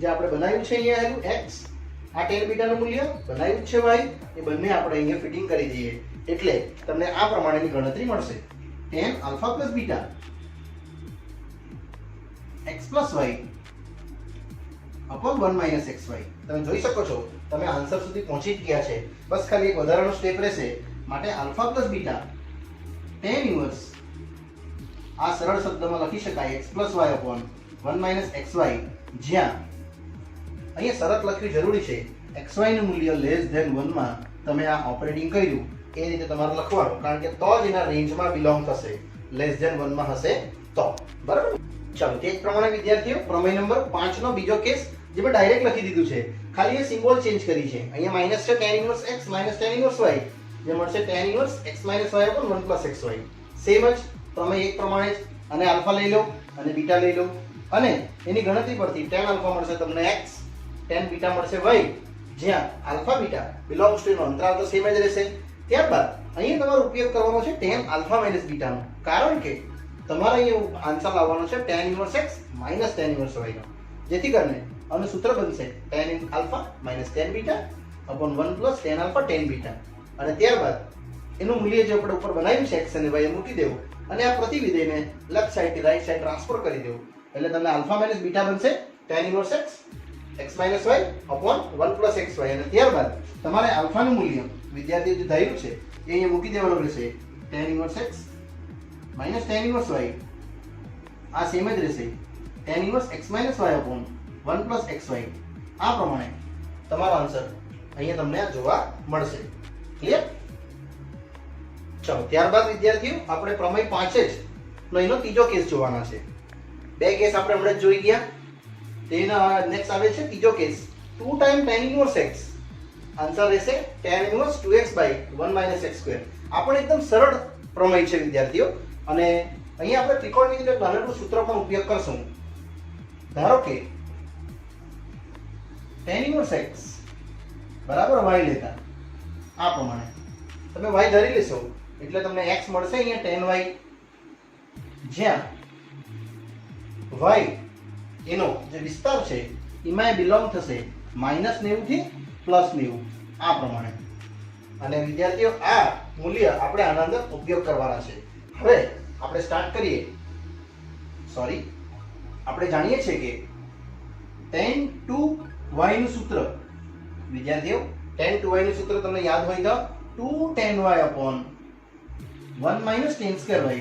જે આપણે બનાવ્યું છે અહીંયા આવેલું x, આ tan બીટાનું મૂલ્ય બનાવ્યું છે y, એ બંને આપણે અહીંયા ફિટિંગ કરી દઈએ એટલે તમને આ પ્રમાણેની ગણતરી મળશે. tan alpha plus beta x plus y upon 1 minus xy. તમે જોઈ શકો છો તમે આન્સર સુધી પહોંચી જ ગયા છે. બસ ખાલી એક વધારાનો સ્ટેપ રહેશે. માટે alpha plus beta tan inverse આ સરળ શબ્દમાં લખી શકાય x plus y upon 1 minus xy, જ્યાં અહીંયા શરત લખવી જરૂરી છે. xy નું મૂલ્ય લેસ ધેન 1 માં તમે આ ઓપરેટિંગ કર્યું એ રીતે તમારે લખવાનું, કારણ કે તો જ એના રેન્જમાં બિલોંગ થશે. લેસ ધેન 1 માં હશે તો. બરાબર? ચાલો, તે જ પ્રમાણે વિદ્યાર્થીઓ પ્રમેય નંબર 5 નો બીજો કેસ જે મેં ડાયરેક્ટ લખી દીધું છે, ખાલી એ સિમ્બોલ ચેન્જ કરી છે. અહીંયા માઈનસ છે tan inverse x minus tan inverse y, જે મળશે tan inverse x minus y upon 1 plus xy. Same જ પ્રમેય એક પ્રમાણે જ. અને આલ્ફા લઈ લો અને બીટા લઈ લો અને એની ગણતરી પરથી tan આલ્ફા મળશે તમને x, tan બીટા મળશે y, જ્યાં આલ્ફા બીટા બિલોંગ્સ ટુ નો અંતરાલ તો સેમ જ રહેશે. ત્યારબાદ અહીંયા તમારો ઉપયોગ કરવાનો છે tan આલ્ફા માઈનસ બીટાનો, કારણ કે તમારે અહીંયા આન્સર લાવવાનો છે tan inverse x minus tan inverse y નો, જેથી કરીને આનું સૂત્ર બનશે tan alpha minus tan beta upon 1 plus tan alpha tan beta. અને ત્યારબાદ એનું મૂલ્ય જે આપણે ઉપર બનાવ્યું છે x અને y એ મૂકી દેવું અને આ પ્રતિવિધેયને લેફ્ટ સાઈડ થી રાઈટ સાઈડ ટ્રાન્સફર કરી દેવું, એટલે તમને આલ્ફા માઈનસ બીટા બનશે tan inverse x x minus y upon 1 plus xy. અને ત્યારબાદ તમારે આલ્ફાનું મૂલ્ય વિદ્યાર્થીએ જે ધાર્યું છે એ અહીંયા મૂકી દેવાનું રહેશે. tan inverse x minus tan inverse y આ સેમ જ રહેશે tan inverse x minus y upon 1 plus xy. આ પ્રમાણે તમારો આન્સર અહીંયા તમને આ જોવા મળશે. ક્લિયર? ચાલો, ત્યારબાદ વિદ્યાર્થીઓ આપણે પ્રમેય 5 જ નો એનો ત્રીજો કેસ જોવાના છે. બે કેસ આપણે હમણાં જ જોઈ ગયા. તેના નેક્સ્ટ આવે છે ત્રીજો case 2 time tan inverse x. Answer રહેશે tan inverse 2x by 1 minus x square. આ પણ એકદમ સરળ પ્રમેય છે વિદ્યાર્થીઓ, અને અહીંયા આપણે ત્રિકોણમિતિનું એક નાનકડું સૂત્ર પણ ઉપયોગ કરશું. ધારો કે tan ઇન્વર્સ x બરાબર y લેતા આ પ્રમાણે તમે y ધરી લેશો એટલે તમને x મળશે અહીંયા tan y, જ્યાં y એનો જે વિસ્તાર છે એમાં બિલોંગ થશે -90 થી +90 આ પ્રમાણે. અને વિદ્યાર્થીઓ આ મૂલ્ય આપણે આના અંદર ઉપયોગ કરવાના છે. હવે આપણે સ્ટાર્ટ કરીએ. આપણે જાણીએ છીએ કે tan 2y નું સૂત્ર વિદ્યાર્થીઓ, tan 2y નું સૂત્ર તમને યાદ હોય તો 2 tan y upon 1 minus tan square y.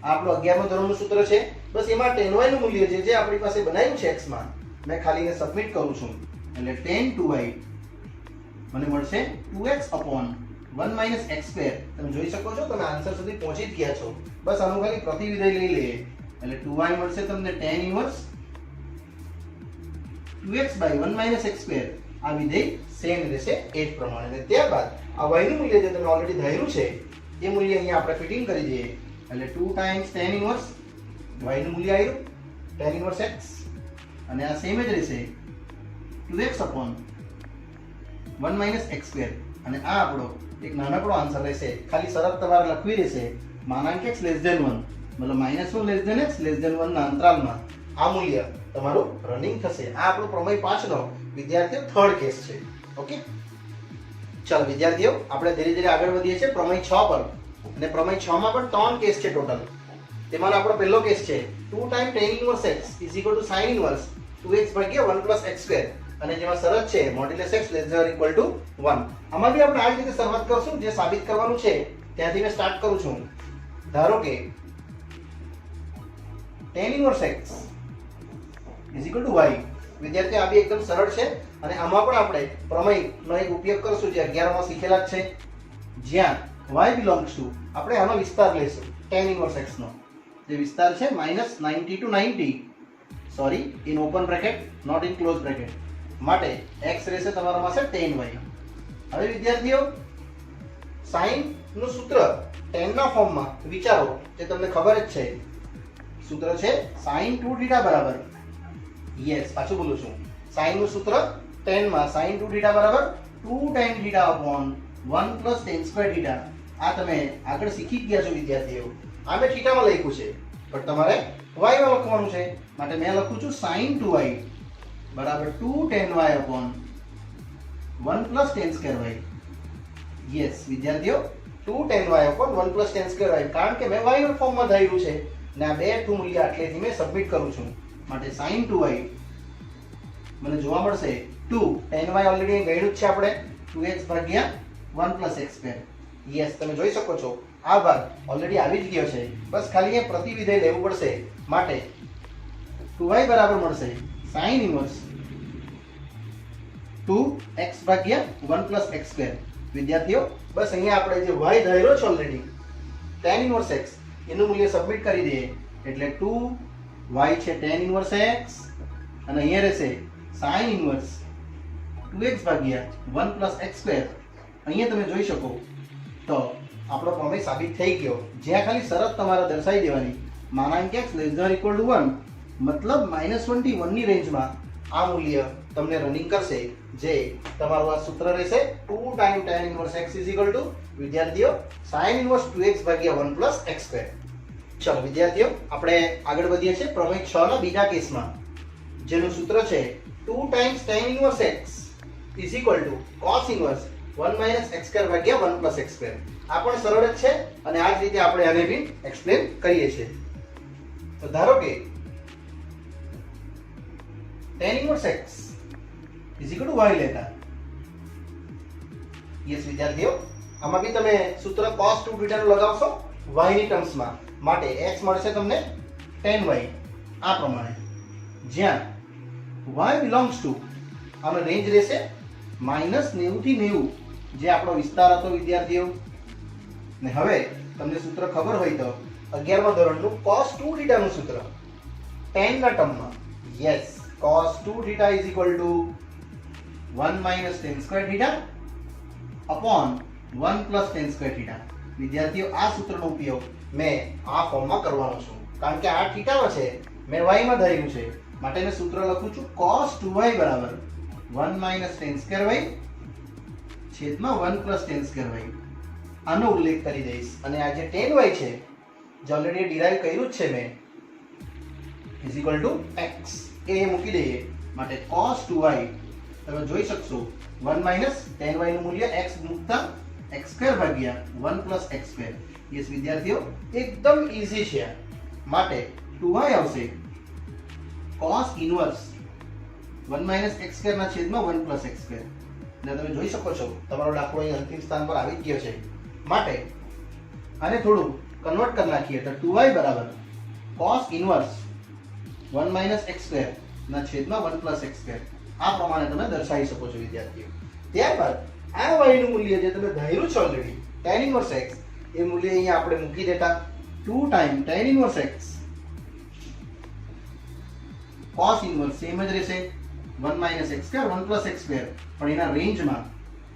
આ આપણું 11મા ધોરણનું સૂત્ર છે. બસ એમાં tan y નું મૂલ્ય જે આપણી પાસે બનાવ્યું છે x માં મેં ખાલી ને સબમિટ કરું છું એટલે tan 2y મને મળશે 2x upon 1 minus x square. તમે જોઈ શકો છો તમે આન્સર સુધી પહોંચી જ ગયા છો. બસ આનું ખાલી પ્રતિવિધેય લઈ લઈએ એટલે 2y મળશે તમને tan inverse 2x by 1 minus x square. આ વિધેય સેમ રહેશે એ જ પ્રમાણે. અને ત્યારબાદ આ y નું મૂલ્ય જે તમે ઓલરેડી ધાર્યું છે એ મૂલ્ય અહીંયા આપણે ફિટિંગ કરી દઈએ એટલે 2 times tan ઇન્વર્સ y નું મૂલ્ય આવ્યું tan ઇન્વર્સ x અને આ સેમ જ રહેશે 2x upon 1 minus x square. અને આ આપણો એક નાનકડો આન્સર રહેશે. ખાલી શરત તમારે લખવી રહેશે માનાંક x less than 1 મતલબ -1 less than x less than 1 ના અંતરાલમાં આ મૂલ્ય તમારું રનિંગ થશે. આ આપણો પ્રમેય 5 નો વિદ્યાર્થીઓ થર્ડ કેસ છે. ઓકે, ચાલો વિદ્યાર્થીઓ આપણે ધીરે ધીરે આગળ વધીએ છીએ પ્રમેય 6 પર. અને પ્રમેય 6 માં પણ 3 કેસ છે ટોટલ. તેમાંનો આપણો પહેલો કેસ છે 2 times tan inverse x is equal to sin inverse 2x ભાગ્યા 1 plus x square. અને જેમાં શરત છે modulus x less than or equal to 1. આમાં બી આપણે આ જ રીતે શરૂઆત કરશું. જે સાબિત કરવાનું છે ત્યાંથી મેં સ્ટાર્ટ કરું છું. ધારો કે tan inverse x is equal to y. વિદ્યાર્થીઓ આ બી એકદમ સરળ છે અને આમાં પણ આપણે પ્રમેયનો એક ઉપયોગ કરશું જે 11 માં શીખેલા જ છે. જ્યાં y belongs to આપણે આનો વિસ્તાર લેશું tan inverse x નો. જે વિસ્તાર છે -90 to 90 sorry in open bracket not in close bracket માટે x રહેશે તમારા પાસે tan y. હવે વિદ્યાર્થીઓ sin નું સૂત્ર tan ના ફોર્મમાં વિચારો જે તમને ખબર જ છે. સૂત્ર છે sin 2 θ બરાબર યસ પાછું બોલું છું sin નું સૂત્ર tan માં sin 2 θ બરાબર 2 tan θ upon 1 plus tan square θ. આ તમે આગળ શીખી જ ગયા છો વિદ્યાર્થીઓ. આ મેં થીટામાં લખ્યું છે પણ તમારે y માં લખવાનું છે માટે મેં લખું છું sin 2y બરાબર 2 tan y upon 1 plus tan square y. Yes વિદ્યાર્થીઓ 2 tan y upon 1 plus tan square y કારણ કે મેં y ના ફોર્મમાં ધાર્યું છે ને આ બે ટુ મૂલ્ય આટલેથી મેં સબમિટ કરું છું માટે sin 2y મને જોવા મળશે 2 tan y ઓલરેડી ગણ્યું જ છે આપણે 2x ભાગ્યા 1 plus x square. યસ તમે જોઈ શકો છો આ ભાગ ઓલરેડી આવી જ ગયો છે. બસ ખાલી એ પ્રતિવિધેય લેવું પડશે માટે 2y બરાબર મળશે sin ઇન્વર્સ 2x ભાગ્યા 1 plus x square. વિદ્યાર્થીઓ બસ અહીંયા આપણે જે y ધાર્યો છે ઓલરેડી tan ઇન્વર્સ x એનું મૂલ્ય સબમિટ કરી દઈએ એટલે 2y છે tan ઇન્વર્સ x અને અહીંયા રહેશે sin ઇન્વર્સ 2x ભાગ્યા 1 plus x square. અહીંયા તમે જોઈ શકો તો આપણો પ્રમેય સાબિત થઈ ગયો. જ્યાં ખાલી શરત તમારે દર્શાવી દેવાની માનાંક x less than or equal to 1 મતલબ -1 થી 1 ની રેન્જમાં આ મૂલ્ય તમને રનિંગ કરશે. જે તમારું આ સૂત્ર રહેશે 2 times tan inverse x is equal to વિદ્યાર્થીઓ sin inverse 2x ભાગ્યા 1 plus x square. ચલો વિદ્યાર્થીઓ આપણે આગળ વધીએ છીએ પ્રમેય 6 ના બીજા કેસમાં જેનું સૂત્ર છે 2 times tan inverse x is equal to cos inverse 1 minus x square ભાગ્યા 1 plus x square. આ પણ સરળ જ છે અને આ જ રીતે આપણે આને બી એક્સપ્લેન કરીએ છીએ. તો ધારો કે tan inverse x is equal to y લેતા. યસ વિદ્યાર્થીઓ આમાં બી તમે સૂત્ર cos 2 θ નું લગાવશો y ની ટર્મ્સમાં માટે x મળશે તમને tan y આ પ્રમાણે. જ્યાં y belongs to આનો રેન્જ રહેશે -90 થી 90 જે આપણો વિસ્તાર હતો વિદ્યાર્થીઓ. ને હવે તમને સૂત્ર ખબર હોય તો 11મા ધોરણનું cos 2 θ નું સૂત્ર tan ના ટર્મમાં yes cos 2 θ is equal to 1 minus tan square θ upon 1 plus tan square θ. વિદ્યાર્થીઓ આ સૂત્રનો ઉપયોગ મેં આ ફોર્મમાં કરવાનો છું કારણ કે આ થીટામાં છે મેં y માં ધાર્યું છે માટે મેં સૂત્ર લખું છું cos 2y બરાબર 1 minus tan square y છેદમાં 1 plus tan square y. આનો ઉલ્લેખ કરી દઈશ અને આ જે tan y છે જે ઓલરેડી ડિરાઈવ કર્યું જ છે મેં is equal to x એ મૂકી દઈએ માટે cos 2y તમે જોઈ શકશો 1 minus tan y નું મૂલ્ય x મૂકતા x square ભાગ્યા 1 plus x square. યસ વિદ્યાર્થીઓ એકદમ ઈઝી છે માટે 2y આવશે cos inverse 1 minus x square ના છેદમાં 1 plus x square. એટલે તમે જોઈ શકો છો તમારો દાખલો અહીં અંતિમ સ્થાન પર આવી જ ગયો છે માટે આને થોડું કન્વર્ટ કરી નાખીએ તો 2y બરાબર cos inverse 1 minus x square ના છેદમાં 1 પ્લસ એક્સ સ્ક્વેર આ પ્રમાણે તમે દર્શાવી શકો છો વિદ્યાર્થીઓ. ત્યારબાદ આ y નું મૂલ્ય જે તમે ધાર્યું છે ઓલરેડી tan ઇન્વર્સ x એ મૂલ્ય અહીંયા આપણે મૂકી દેતા 2 time tan inverse x cos inverse same જ રહેશે 1 minus x square 1 plus x square પણ એના રેન્જમાં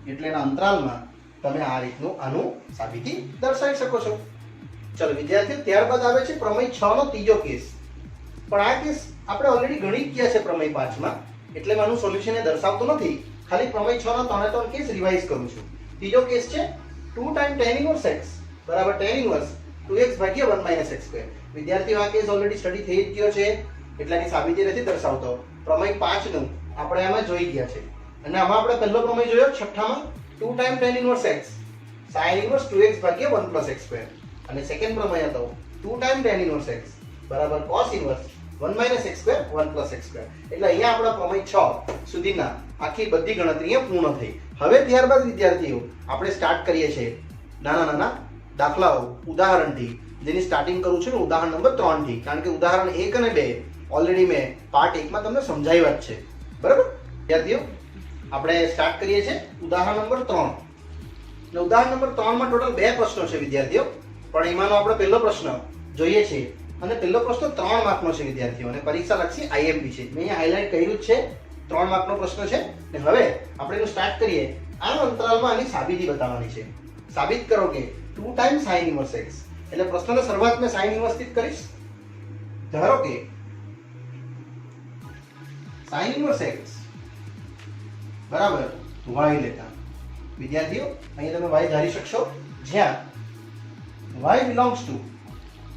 એટલે એના અંતરાલમાં તમે આ રીતનું આનું સાબિતી દર્શાવી શકો છો. ચલો વિદ્યાર્થીઓ, ત્યારબાદ આવે છે પ્રમેય 6 નો ત્રીજો કેસ. પણ આ કેસ આપણે ઓલરેડી ગણી ગયા છે પ્રમેય 5 માં, એટલે હું આનું સોલ્યુશન દર્શાવતો નથી, ખાલી પ્રમેય 6 નો 3 કેસ રિવાઇઝ કરું છું. ત્રીજો કેસ છે 2 ટાઈમ tan ઇન્વર્સ x બરાબર tan ઇન્વર્સ 2x ભાગ્યા 1 માઇનસ x સ્ક્વેર. વિદ્યાર્થીઓ, આ કેસ ઓલરેડી સ્ટડી થઈ જ ગયો છે એટલે એની સાબિતી નથી દર્શાવતો. પ્રમેય 5 નું આપણે આમાં જોઈ ગયા છે અને આમાં આપણે પહેલો પ્રમેય જોયો છઠ્ઠામાં 2 time tan inverse x sin inverse 2x ભાગ્યા 1 પ્લસ x સ્ક્વેર અને સેકન્ડ પ્રમેય હતો 2 ટાઈમ tan ઇન્વર્સ x બરાબર cos inverse 1 minus x square 1 plus x square. એટલે અહીંયા આપણા પ્રમેય 6 સુધીના આખી બધી ગણતરીઓ પૂર્ણ થઈ. હવે ત્યારબાદ વિદ્યાર્થીઓ આપણે સ્ટાર્ટ કરીએ છીએ નાના નાના દાખલાઓ ઉદાહરણથી, જેની સ્ટાર્ટિંગ કરું છું ઉદાહરણ નંબર 3 થી, કારણ કે ઉદાહરણ 1 અને 2 ઓલરેડી મેં પાર્ટ 1 માં તમને સમજાવ્યા જ છે. બરાબર વિદ્યાર્થીઓ, આપણે સ્ટાર્ટ કરીએ છીએ ઉદાહરણ નંબર 3. અને ઉદાહરણ નંબર 3 માં ટોટલ 2 પ્રશ્નો છે વિદ્યાર્થીઓ, પણ એમાંનો આપણે પહેલો પ્રશ્ન જોઈએ છીએ અને પહેલો પ્રશ્ન 3 માર્કનો છે વિદ્યાર્થીઓ અને પરીક્ષા લક્ષી IMP છે. મેં અહીંયા હાઇલાઇટ કર્યું જ છે, 3 માર્કનો પ્રશ્ન છે. અને હવે આપણે એનું સ્ટાર્ટ કરીએ. આ અંતરાલમાં આની સાબિતી બતાવવાની છે. સાબિત કરો કે 2 ટાઈમ sin ઇન્વર્સ x. એટલે પ્રશ્નની શરૂઆત મેં sin ઇન્વર્સ થી કરીશ. ધારો કે sin ઇન્વર્સ x બરાબર y લેતા. વિદ્યાર્થીઓ, અહીંયા તમે y ધારી શકશો જ્યાં y belongs to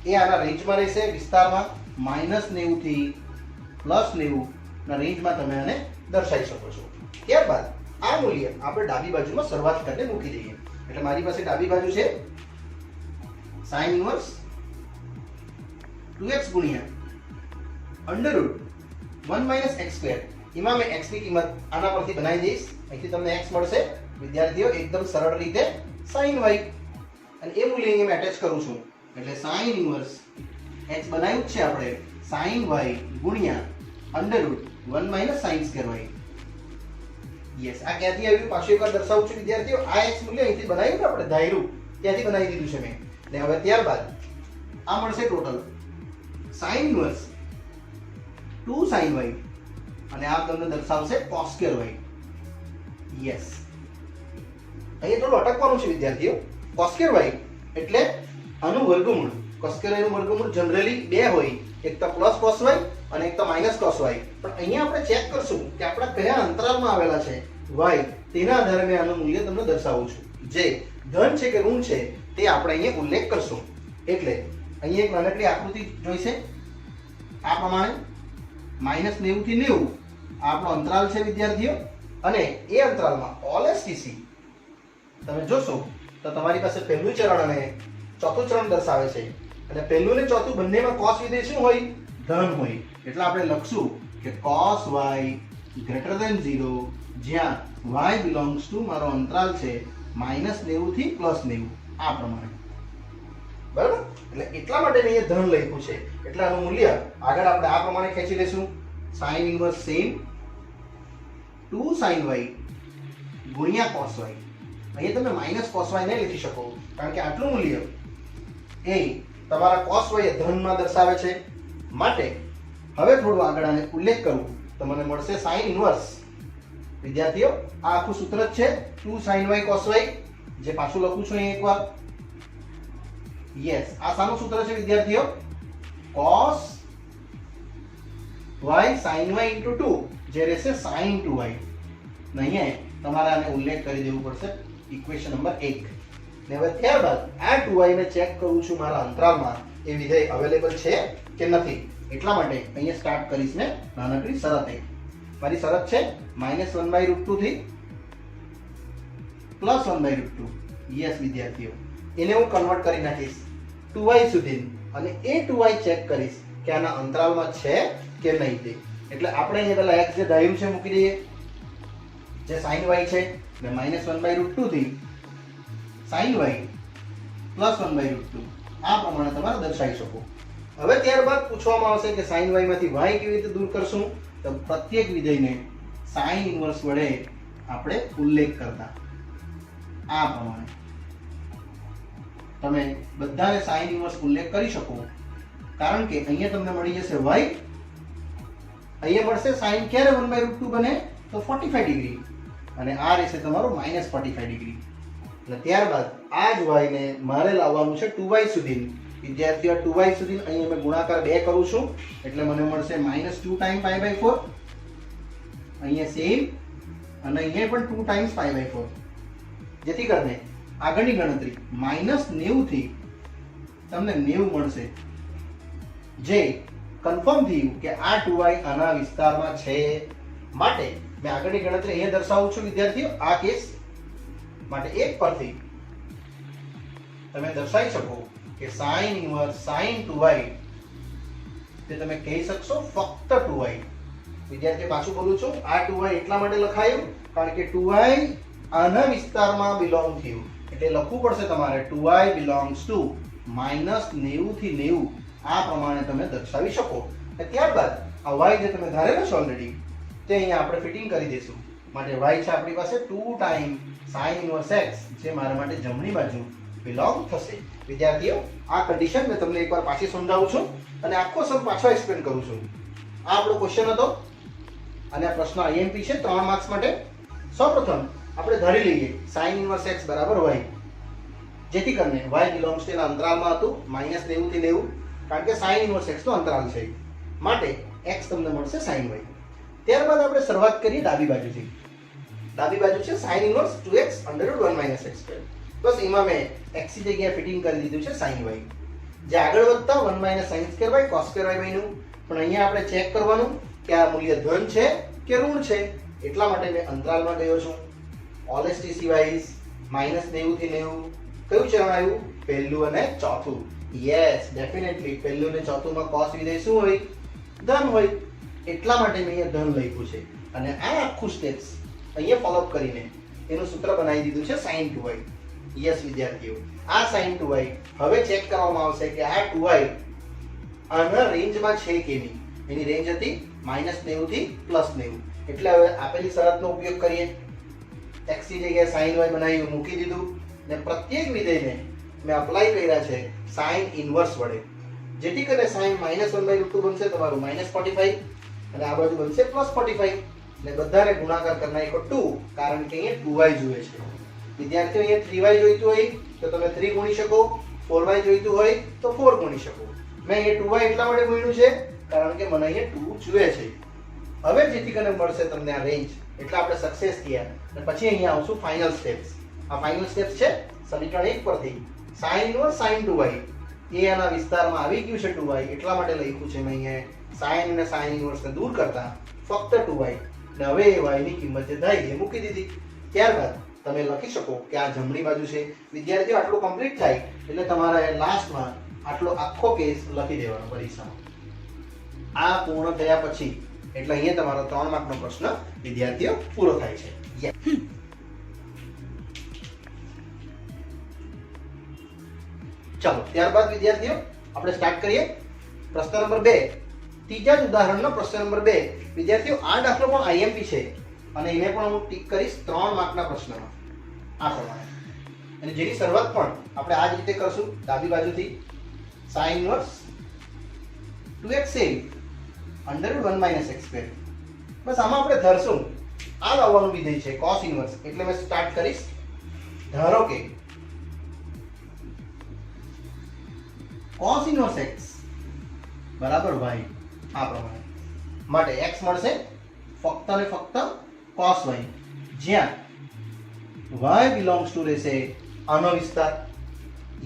એ આના રેન્જમાં રહેશે, વિસ્તારમાં -90 થી +90 ના રેન્જમાં તમે આને દર્શાવી શકો છો. ત્યારબાદ આ મૂલ્ય આપણે ડાબી બાજુમાં શરૂઆત કરીને મૂકી દઈએ. એટલે મારી પાસે ડાબી બાજુ છે sin ઇન્વર્સ 2x ગુણ્યા √1 માઇનસ x સ્ક્વેર. એમાં મેં x ની કિંમત આના પરથી બનાવી દઈશ. અહીંથી તમને x મળશે વિદ્યાર્થીઓ એકદમ સરળ રીતે sin y અને એ મૂલ્ય અહીં મેં એટેચ કરું છું. એટલે sin ઇન્વર્સ x બનાવ્યું છે આપણે sin y ગુણ્યા √1 minus sin square y. Yes, આ ક્યાંથી આવ્યું પાછું એકવાર દર્શાવું છું વિદ્યાર્થીઓ. આ x મૂલ્ય અહીંથી બનાવ્યું ને આપણે ધાર્યું ત્યાંથી બનાવી દીધું છે મેં. ને હવે ત્યારબાદ આ મળશે total sin inverse 2 sin y અને આ તમને દર્શાવશે cos સ્ક્વેર y. યસ, અહીંયા થોડું અટકવાનું છે વિદ્યાર્થીઓ. cos સ્ક્વેર y એટલે આનું વર્ગમૂળ. cos સ્ક્વેર y નું વર્ગમૂળ જનરલી 2 હોય, એક તો પ્લસ cos y અને એક તો માઇનસ cos y. પણ અહીંયા આપણે ચેક કરશું કે આપણા કયા અંતરાલમાં આવેલા છે y, તેના આધારે મેં આનું મૂલ્ય તમને દર્શાવું છું. જે ધન છે કે ઋણ છે તે આપણે અહીંયા ઉલ્લેખ કરશું. એટલે અહીંયા એક નાનકડી આકૃતિ જોઈશે આ પ્રમાણે -90 થી 90 આ આપણો અંતરાલ છે વિદ્યાર્થીઓ. અને એ અંતરાલમાં ઓલ STC તમે જોશો તો તમારી પાસે પહેલું ચરણ અને ચોથું ચરણ દર્શાવે છે. અને પહેલું ને ચોથું બંનેમાં cos વિધેય શું હોય? ધન હોય. એટલે આપણે લખશું કે cos y greater than 0 જ્યાં y belongs to મારો અંતરાલ છે -90 થી +90 આ પ્રમાણે. બરાબર? એટલે એટલા માટે મેં અહીંયા ધન લખ્યું છે. એટલે આનું મૂલ્ય આગળ આપણે આ પ્રમાણે ખેંચી લેશું. sin inverse same 2 sin y ગુણ્યા cos y. અહીંયા તમે માઇનસ cos y નહીં લખી શકો, કારણ કે આટલું મૂલ્ય એ તમારા cos y ધનમાં દર્શાવે છે. માટે હવે થોડું આગળ આને ઉલ્લેખ કરું તો મને મળશે sin ઇન્વર્સ. વિદ્યાર્થીઓ, આ આખું સૂત્ર જ છે 2 sin y cos y, જે પાછું લખું છું અહીં એકવાર. યસ, આ શાનું સૂત્ર છે વિદ્યાર્થીઓ? cos y sin y into 2 જે રહેશે sin 2y. નહીં, તમારે આને ઉલ્લેખ કરી દેવું પડશે ઇક્વેશન નંબર 1. ને હવે ત્યારબાદ આ 2y ને ચેક કરું છું મારા અંતરાલમાં એ વિધેય અવેલેબલ છે કે નથી. એટલા માટે અહીંયા સ્ટાર્ટ કરીશ ને નાનકડી શરત. મારી શરત છે -1/√2 થી +1/√2. યસ વિદ્યાર્થીઓ, એને હું કન્વર્ટ કરી નાખીશ 2y સુધી અને એ 2y ચેક કરીશ કે આના અંતરાલમાં છે કે નહીં તે. એટલે આપણે અહીંયા પહેલા x જે ધાર્યું છે મૂકી દઈએ, જે sin y છે, ને -1/√2 થી sin y +1/√2 આ પ્રમાણે તમારે દર્શાવી શકો. હવે ત્યારબાદ પૂછવામાં આવશે કે sin y માંથી y કેવી રીતે દૂર કરશું, તો પ્રત્યેક વિધેયને sin ઇન્વર્સ વડે આપણે ઉલ્લેખ કરતા આ પ્રમાણે તમે બધાને sin ઇન્વર્સ ઉલ્લેખ કરી શકો, કારણ કે અહીંયા તમને મળી જશે y, અહીંયા મળશે sin ક્યારે 1/√2 બને તો 45 ડિગ્રી, અને આ રહેશે તમારો -45 ડિગ્રી. એટલે ત્યારબાદ આ જ y ને મારે લાવવાનું છે 2y સુધી. વિદ્યાર્થીઓ 2y સુધી અહીંયા મેં ગુણાકાર 2 કરું છું એટલે મને મળશે -2 ટાઈમ π/4, અહીંયા સેમ, અને અહીંયા પણ 2 ટાઈમ્સ π/4, જેથી કરીને આગળની ગણતરી -90 થી તમને 90 મળશે, જે કન્ફર્મ થયું કે આ 2y આના વિસ્તારમાં છે. માટે મેં આગળની ગણતરી અહીંયા દર્શાવું છું વિદ્યાર્થીઓ. આ કેસ માટે એક પરથી તમે દર્શાવી શકો કે sin ઇન્વર્સ sin 2y તે તમે કહી શકશો ફક્ત 2y. વિદ્યાર્થીઓ પાછું બોલું છું, આ 2y એટલા માટે લખાયું કારણ કે 2y આના વિસ્તારમાં બિલોંગ થયું, એટલે લખવું પડશે તમારે 2y belongs to -90 થી 90. આ પ્રમાણે તમે દર્શાવી શકો. ત્યારબાદ આ y જે તમે ધારેલો છો ઓલરેડી તે અહીંયા આપણે ફિટિંગ કરી દઈશું. માટે y છે આપણી પાસે 2 ટાઈમ sin ઇન્વર્સ x, જે મારા માટે જમણી બાજુ બિલોંગ થશે. વિદ્યાર્થીઓ આ કન્ડિશન મેં તમને એકવાર પાછી સમજાવું છું અને આખો સમ પાછો એક્સપ્લેન કરું છું. આ આપણો ક્વેશ્ચન હતો અને આ પ્રશ્ન IMP છે 3 માર્ક્સ માટે. સૌપ્રથમ આપણે ધારી લઈએ sin ઇન્વર્સ x બરાબર y, જેથી કરીને y બિલોંગ્સ ટુ એના અંતરાલમાં હતું -90 થી 90, કારણ કે sin ઇન્વર્સ x નો અંતરાલ છે, માટે x તમને મળશે sin y. ત્યારબાદ આપણે શરૂઆત કરીએ ડાબી બાજુથી. ડાબી બાજુ છે sin ઇન્વર્સ 2x √1 - x². બસ એમાં મેં x ની જગ્યાએ ફિટિંગ કરી દીધું છે sin y. જે આગળ વધતા 1 - sin²y cos² બન્યું, પણ અહીંયા આપણે ચેક કરવાનું કે આ મૂલ્ય ધન છે કે ઋણ છે, એટલા માટે મેં અંતરાલમાં ગયો છું. OLSTC વાઇઝ -90 થી 90 કયું ચરણ આવ્યું? પહેલું અને ચોથું. યસ, ડેફિનેટલી પહેલું અને ચોથુંમાં cos વિધેય શું હોય? ધન હોય, એટલા માટે મેં અહીંયા ધન લખ્યું છે. અને આ આખું સ્ટેપ્સ અહીંયા ફોલો અપ કરીને એનું સૂત્ર બનાવી દીધું છે sin 2y. યસ વિદ્યાર્થીઓ, આ sin 2y હવે ચેક કરવામાં આવશે કે આ 2y આના રેન્જમાં છે કે નહીં. એની રેન્જ હતી -90 થી +90, એટલે હવે આપેલી શરતનો ઉપયોગ કરીએ. x ની જગ્યાએ sin y બનાવી મૂકી દીધું, ને પ્રત્યેક વિધેયને મેં અપ્લાય કર્યા છે sin ઇન્વર્સ વડે, જેથી કરીને sin -1/√2 બનશે તમારું -45, અને આ બાજુ બનશે +45, ને બધાને ગુણાકાર કરી નાખો 2, કારણ કે અહીંયા 2y જોઈએ છે. વિદ્યાર્થીઓ અહીંયા 3y જોઈતું હોય તો તમે 3 ગુણી શકો, 4y જોઈતું હોય તો 4 ગુણી શકો. મેં અહીંયા 2y એટલા માટે ગુણ્યું છે કારણ કે મને અહીંયા 2 જોઈએ છે. હવે જેથી કરીને મળશે તમને આ રેન્જ, એટલે આપણે સક્સેસ થયા. અને પછી અહીંયા આવશું ફાઇનલ સ્ટેપ્સ. આ ફાઇનલ સ્ટેપ્સ છે સમીકરણ 1 પરથી sin ઇન્વર્સ sin 2y એ આના વિસ્તારમાં આવી ગયું છે 2y, એટલા માટે લખ્યું છે મેં અહીંયા sin અને sin ઇન્વર્સને દૂર કરતા ફક્ત 2y, ને હવે એ y ની કિંમત જે થઈ એ મૂકી દીધી. ત્યારબાદ તમે લખી શકો કે આ જમણી બાજુ છે. વિદ્યાર્થીઓ આટલું કમ્પ્લીટ થાય એટલે તમારે લાસ્ટમાં આટલો આખો કેસ લખી દેવાનો પરીક્ષામાં. આ પૂર્ણ થયા પછી એટલે અહીંયા તમારો 3 માર્કનો પ્રશ્ન વિદ્યાર્થીઓ પૂરો થાય છે. ચાલો ત્યારબાદ વિદ્યાર્થીઓ આપણે સ્ટાર્ટ કરીએ પ્રશ્ન નંબર 2. ત્રીજા જ ઉદાહરણનો પ્રશ્ન નંબર 2. વિદ્યાર્થીઓ આ દાખલો પણ IMP છે અને એને પણ હું ટીક કરીશ 3 માર્કના પ્રશ્નમાં આ પ્રમાણે. અને જેની શરૂઆત પણ આપણે આ જ રીતે કરશું ડાબી બાજુથી. sin inverse 2x √1 - x². બસ આમાં આપણે ધરશું આ લાવવાનું વિધેય છે cos ઇન્વર્સ, એટલે મેં સ્ટાર્ટ કરીશ. ધારો કે cos ઇન્વર્સ x બરાબર y, આ પ્રમાણે. માટે x મળશે ફક્ત ને ફક્ત cos y, જ્યાં y belongs to રહેશે આનો વિસ્તાર.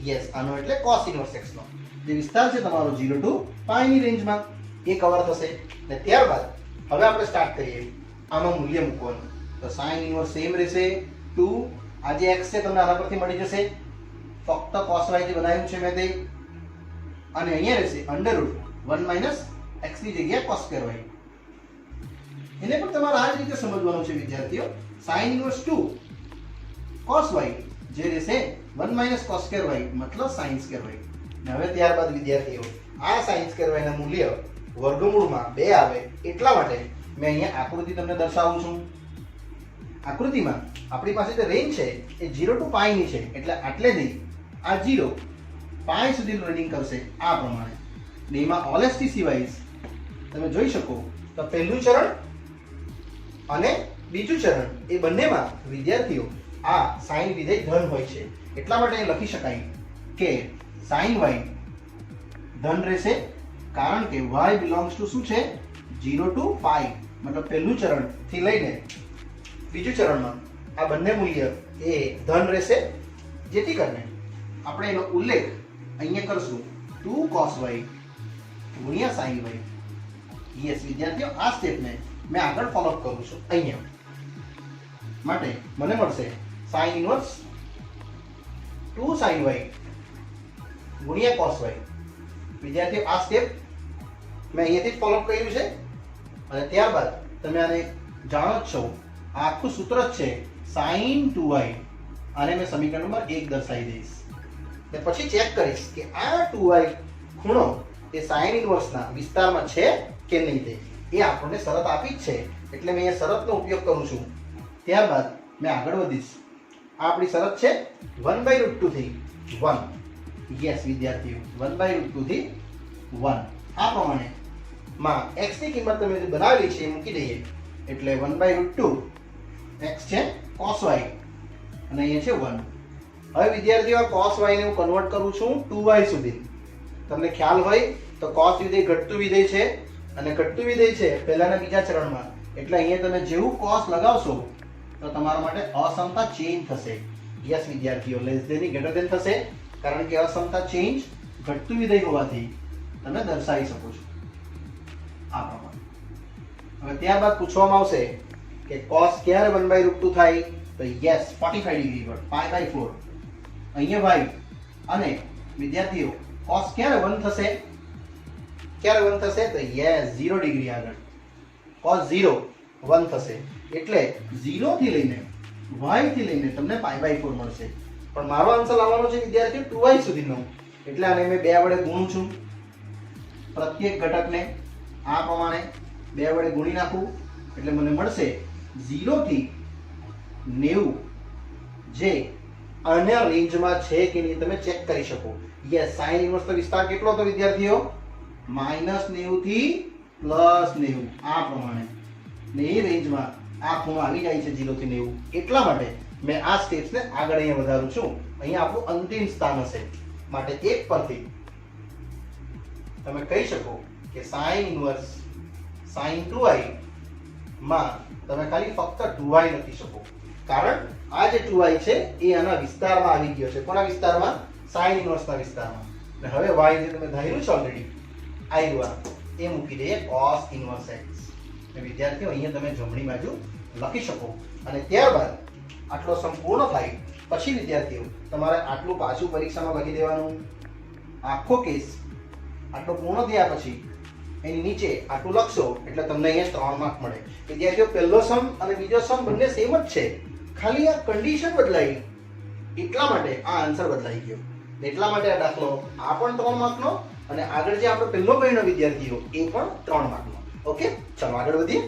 યસ, આનો એટલે cos ઇન્વર્સ x નો જે વિસ્તાર છે તમારો 0 to π ની રેન્જમાં એ કવર થશે. અને ત્યારબાદ હવે આપણે સ્ટાર્ટ કરીએ આનું મૂલ્ય મૂકવાનું. તો sin ઇન્વર્સ સેમ રહેશે 2, આ જે x છે તમને આના પરથી મળી જશે, ફક્ત cos y થી બનાવ્યું છે મેં તે, અને અહીંયા રહેશે √1 - x ની જગ્યાએ cos² y. એને પણ તમારે આ જ રીતે સમજવાનું છે વિદ્યાર્થીઓ. sin ઇન્વર્સ 2 cos y જે રહેશે 1 - cos² y મતલબ sin² y. હવે ત્યારબાદ વિદ્યાર્થીઓ આ sin સ્ક્વેર y ના મૂલ્ય વર્ગમૂળમાં 2 આવે એટલા માટે મેં અહીંયા આકૃતિ તમને દર્શાવું છું. આકૃતિમાં આપણી પાસે જે રેન્જ છે એ 0 to π ની છે, એટલે આટલેથી આ 0 π સુધીનું રનિંગ કરશે આ પ્રમાણે. ને એમાં ઓલ STC વાઇઝ તમે જોઈ શકો તો પહેલું ચરણ અને બીજું ચરણ એ બંનેમાં વિદ્યાર્થીઓ આ sin વિધેય ધન હોય છે, એટલા માટે એ લખી શકાય કે sin y ધન રહેશે, કારણ કે y બિલોંગ્સ ટુ શું છે 0 to π. મતલબ પહેલું ચરણ થી લઈને બીજું ચરણમાં આ બંને મૂલ્ય એ ધન રહેશે, જેથી કરીને આપણે એનો ઉલ્લેખ અહીંયા કરશું 2 cos y ગુણ્યા sin y. યસ વિદ્યાર્થીઓ, આ સ્ટેપને મેં આગળ ફોલો કરું છું. અહીંયા માટે મને મળશે sin ઇન્વર્સ 2 sin y ગુણ્યા cos y. વિદ્યાર્થીઓ, આ સ્ટેપ મેં અહીંયાથી ફોલો કર્યું છે અને ત્યારબાદ તમે આને જાણો જ છો, આ આખું સૂત્ર જ છે sin 2y. આને મેં સમીકરણ નંબર 1 દર્શાવી દઈશ ને પછી ચેક કરીશ કે આ 2y ખૂણો એ sin ઇન્વર્સના વિસ્તારમાં છે કે નહીં. તે એ આપણને શરત આપી જ છે, એટલે મેં અહીંયા શરતનો ઉપયોગ કરું છું. ત્યારબાદ મેં આગળ વધીશ. આ આપણી શરત છે 1/√2 થી 1. યસ વિદ્યાર્થીઓ, 1/√2 થી 1. આ પ્રમાણે માં x ની કિંમત તમે જે બનાવેલી છે એ મૂકી દઈએ, એટલે 1/√2 x છે cos y અને અહીંયા છે 1. હવે વિદ્યાર્થીઓ, આ cos y ને હું કન્વર્ટ કરું છું 2y સુધી. તમને ખ્યાલ હોય તો cos વિધેય ઘટતું વિધેય છે અને ઘટતું વિધેય છે પહેલાના બીજા ચરણમાં, એટલે અહીંયા તમે જેવું cos લગાવશો તો તમારા માટે અસમતા ચેન્જ થશે. યસ વિદ્યાર્થીઓ, લેસ ધેન ની ગ્રેટર ધેન થશે, કારણ કે અસમતા ચેન્જ ઘટતું વિધેય હોવાથી તમે દર્શાવી શકો છો આ પ્રમાણે. હવે ત્યારબાદ પૂછવામાં આવશે કે cos ક્યારે 1/√2 થાય, તો યસ 45 ડિગ્રી પર π/4. અહીંયા y અને વિદ્યાર્થીઓ cos ક્યારે 1 થશે, ક્યારે 1 થશે, તો યસ 0 ડિગ્રી આગળ cos 0 1 થશે, એટલે 0 થી લઈને y થી લઈને તમને π/4 મળશે. પણ મારો આન્સર લાવવાનો છે વિદ્યાર્થીઓ 2y સુધીનો, એટલે આને મેં 2 વડે ગુણું છું. પ્રત્યેક ઘટકને આ પ્રમાણે 2 વડે ગુણી નાખું એટલે મને મળશે 0 થી 90, જે આના રેન્જમાં છે કે નહીં તમે ચેક કરી શકો. યસ, sin ઇન્વર્સ નો વિસ્તાર કેટલો હતો વિદ્યાર્થીઓ, -90 થી +90. આ પ્રમાણે ને એ રેન્જમાં આ ખૂણો આવી જાય છે 0 થી 90, એટલા માટે મેં આ સ્ટેપ્સને આગળ અહીંયા વધારું છું. અહીંયા આપણું અંતિમ સ્થાન હશે, માટે 1 પરથી તમે કહી શકો કે sin ઇન્વર્સ sin 2y માં તમે ખાલી ફક્ત 2y લખી શકો, કારણ આ જે 2y છે એ આના વિસ્તારમાં આવી ગયો છે. કોના વિસ્તારમાં, sin ઇન્વર્સના વિસ્તારમાં. અને હવે y જે તમે ધાર્યું છે ઓલરેડી આવ્યું એ મૂકી દઈએ cos ઇન્વર્સ x. વિદ્યાર્થીઓ, અહીંયા તમે જમણી બાજુ લખી શકો અને ત્યારબાદ આટલો સંપૂર્ણ થાય પછી વિદ્યાર્થીઓ તમારે આટલું પાછું પરીક્ષામાં લખી દેવાનું. આખો કેસ આટલો પૂર્ણ થયા પછી એની નીચે આટલું લખશો એટલે તમને અહીંયા 3 માર્ક મળે. વિદ્યાર્થીઓ, પહેલો સમ અને બીજો સમ બંને સેમ જ છે, ખાલી આ કન્ડિશન બદલાઈ એટલા માટે આ આન્સર બદલાઈ ગયો. એટલા માટે આ દાખલો આ પણ 3 માર્કનો અને આગળ જે આપણો પહેલો ગણ્યો વિદ્યાર્થીઓ એ પણ 3 માર્કનો. ઓકે, ચાલો આગળ વધીએ.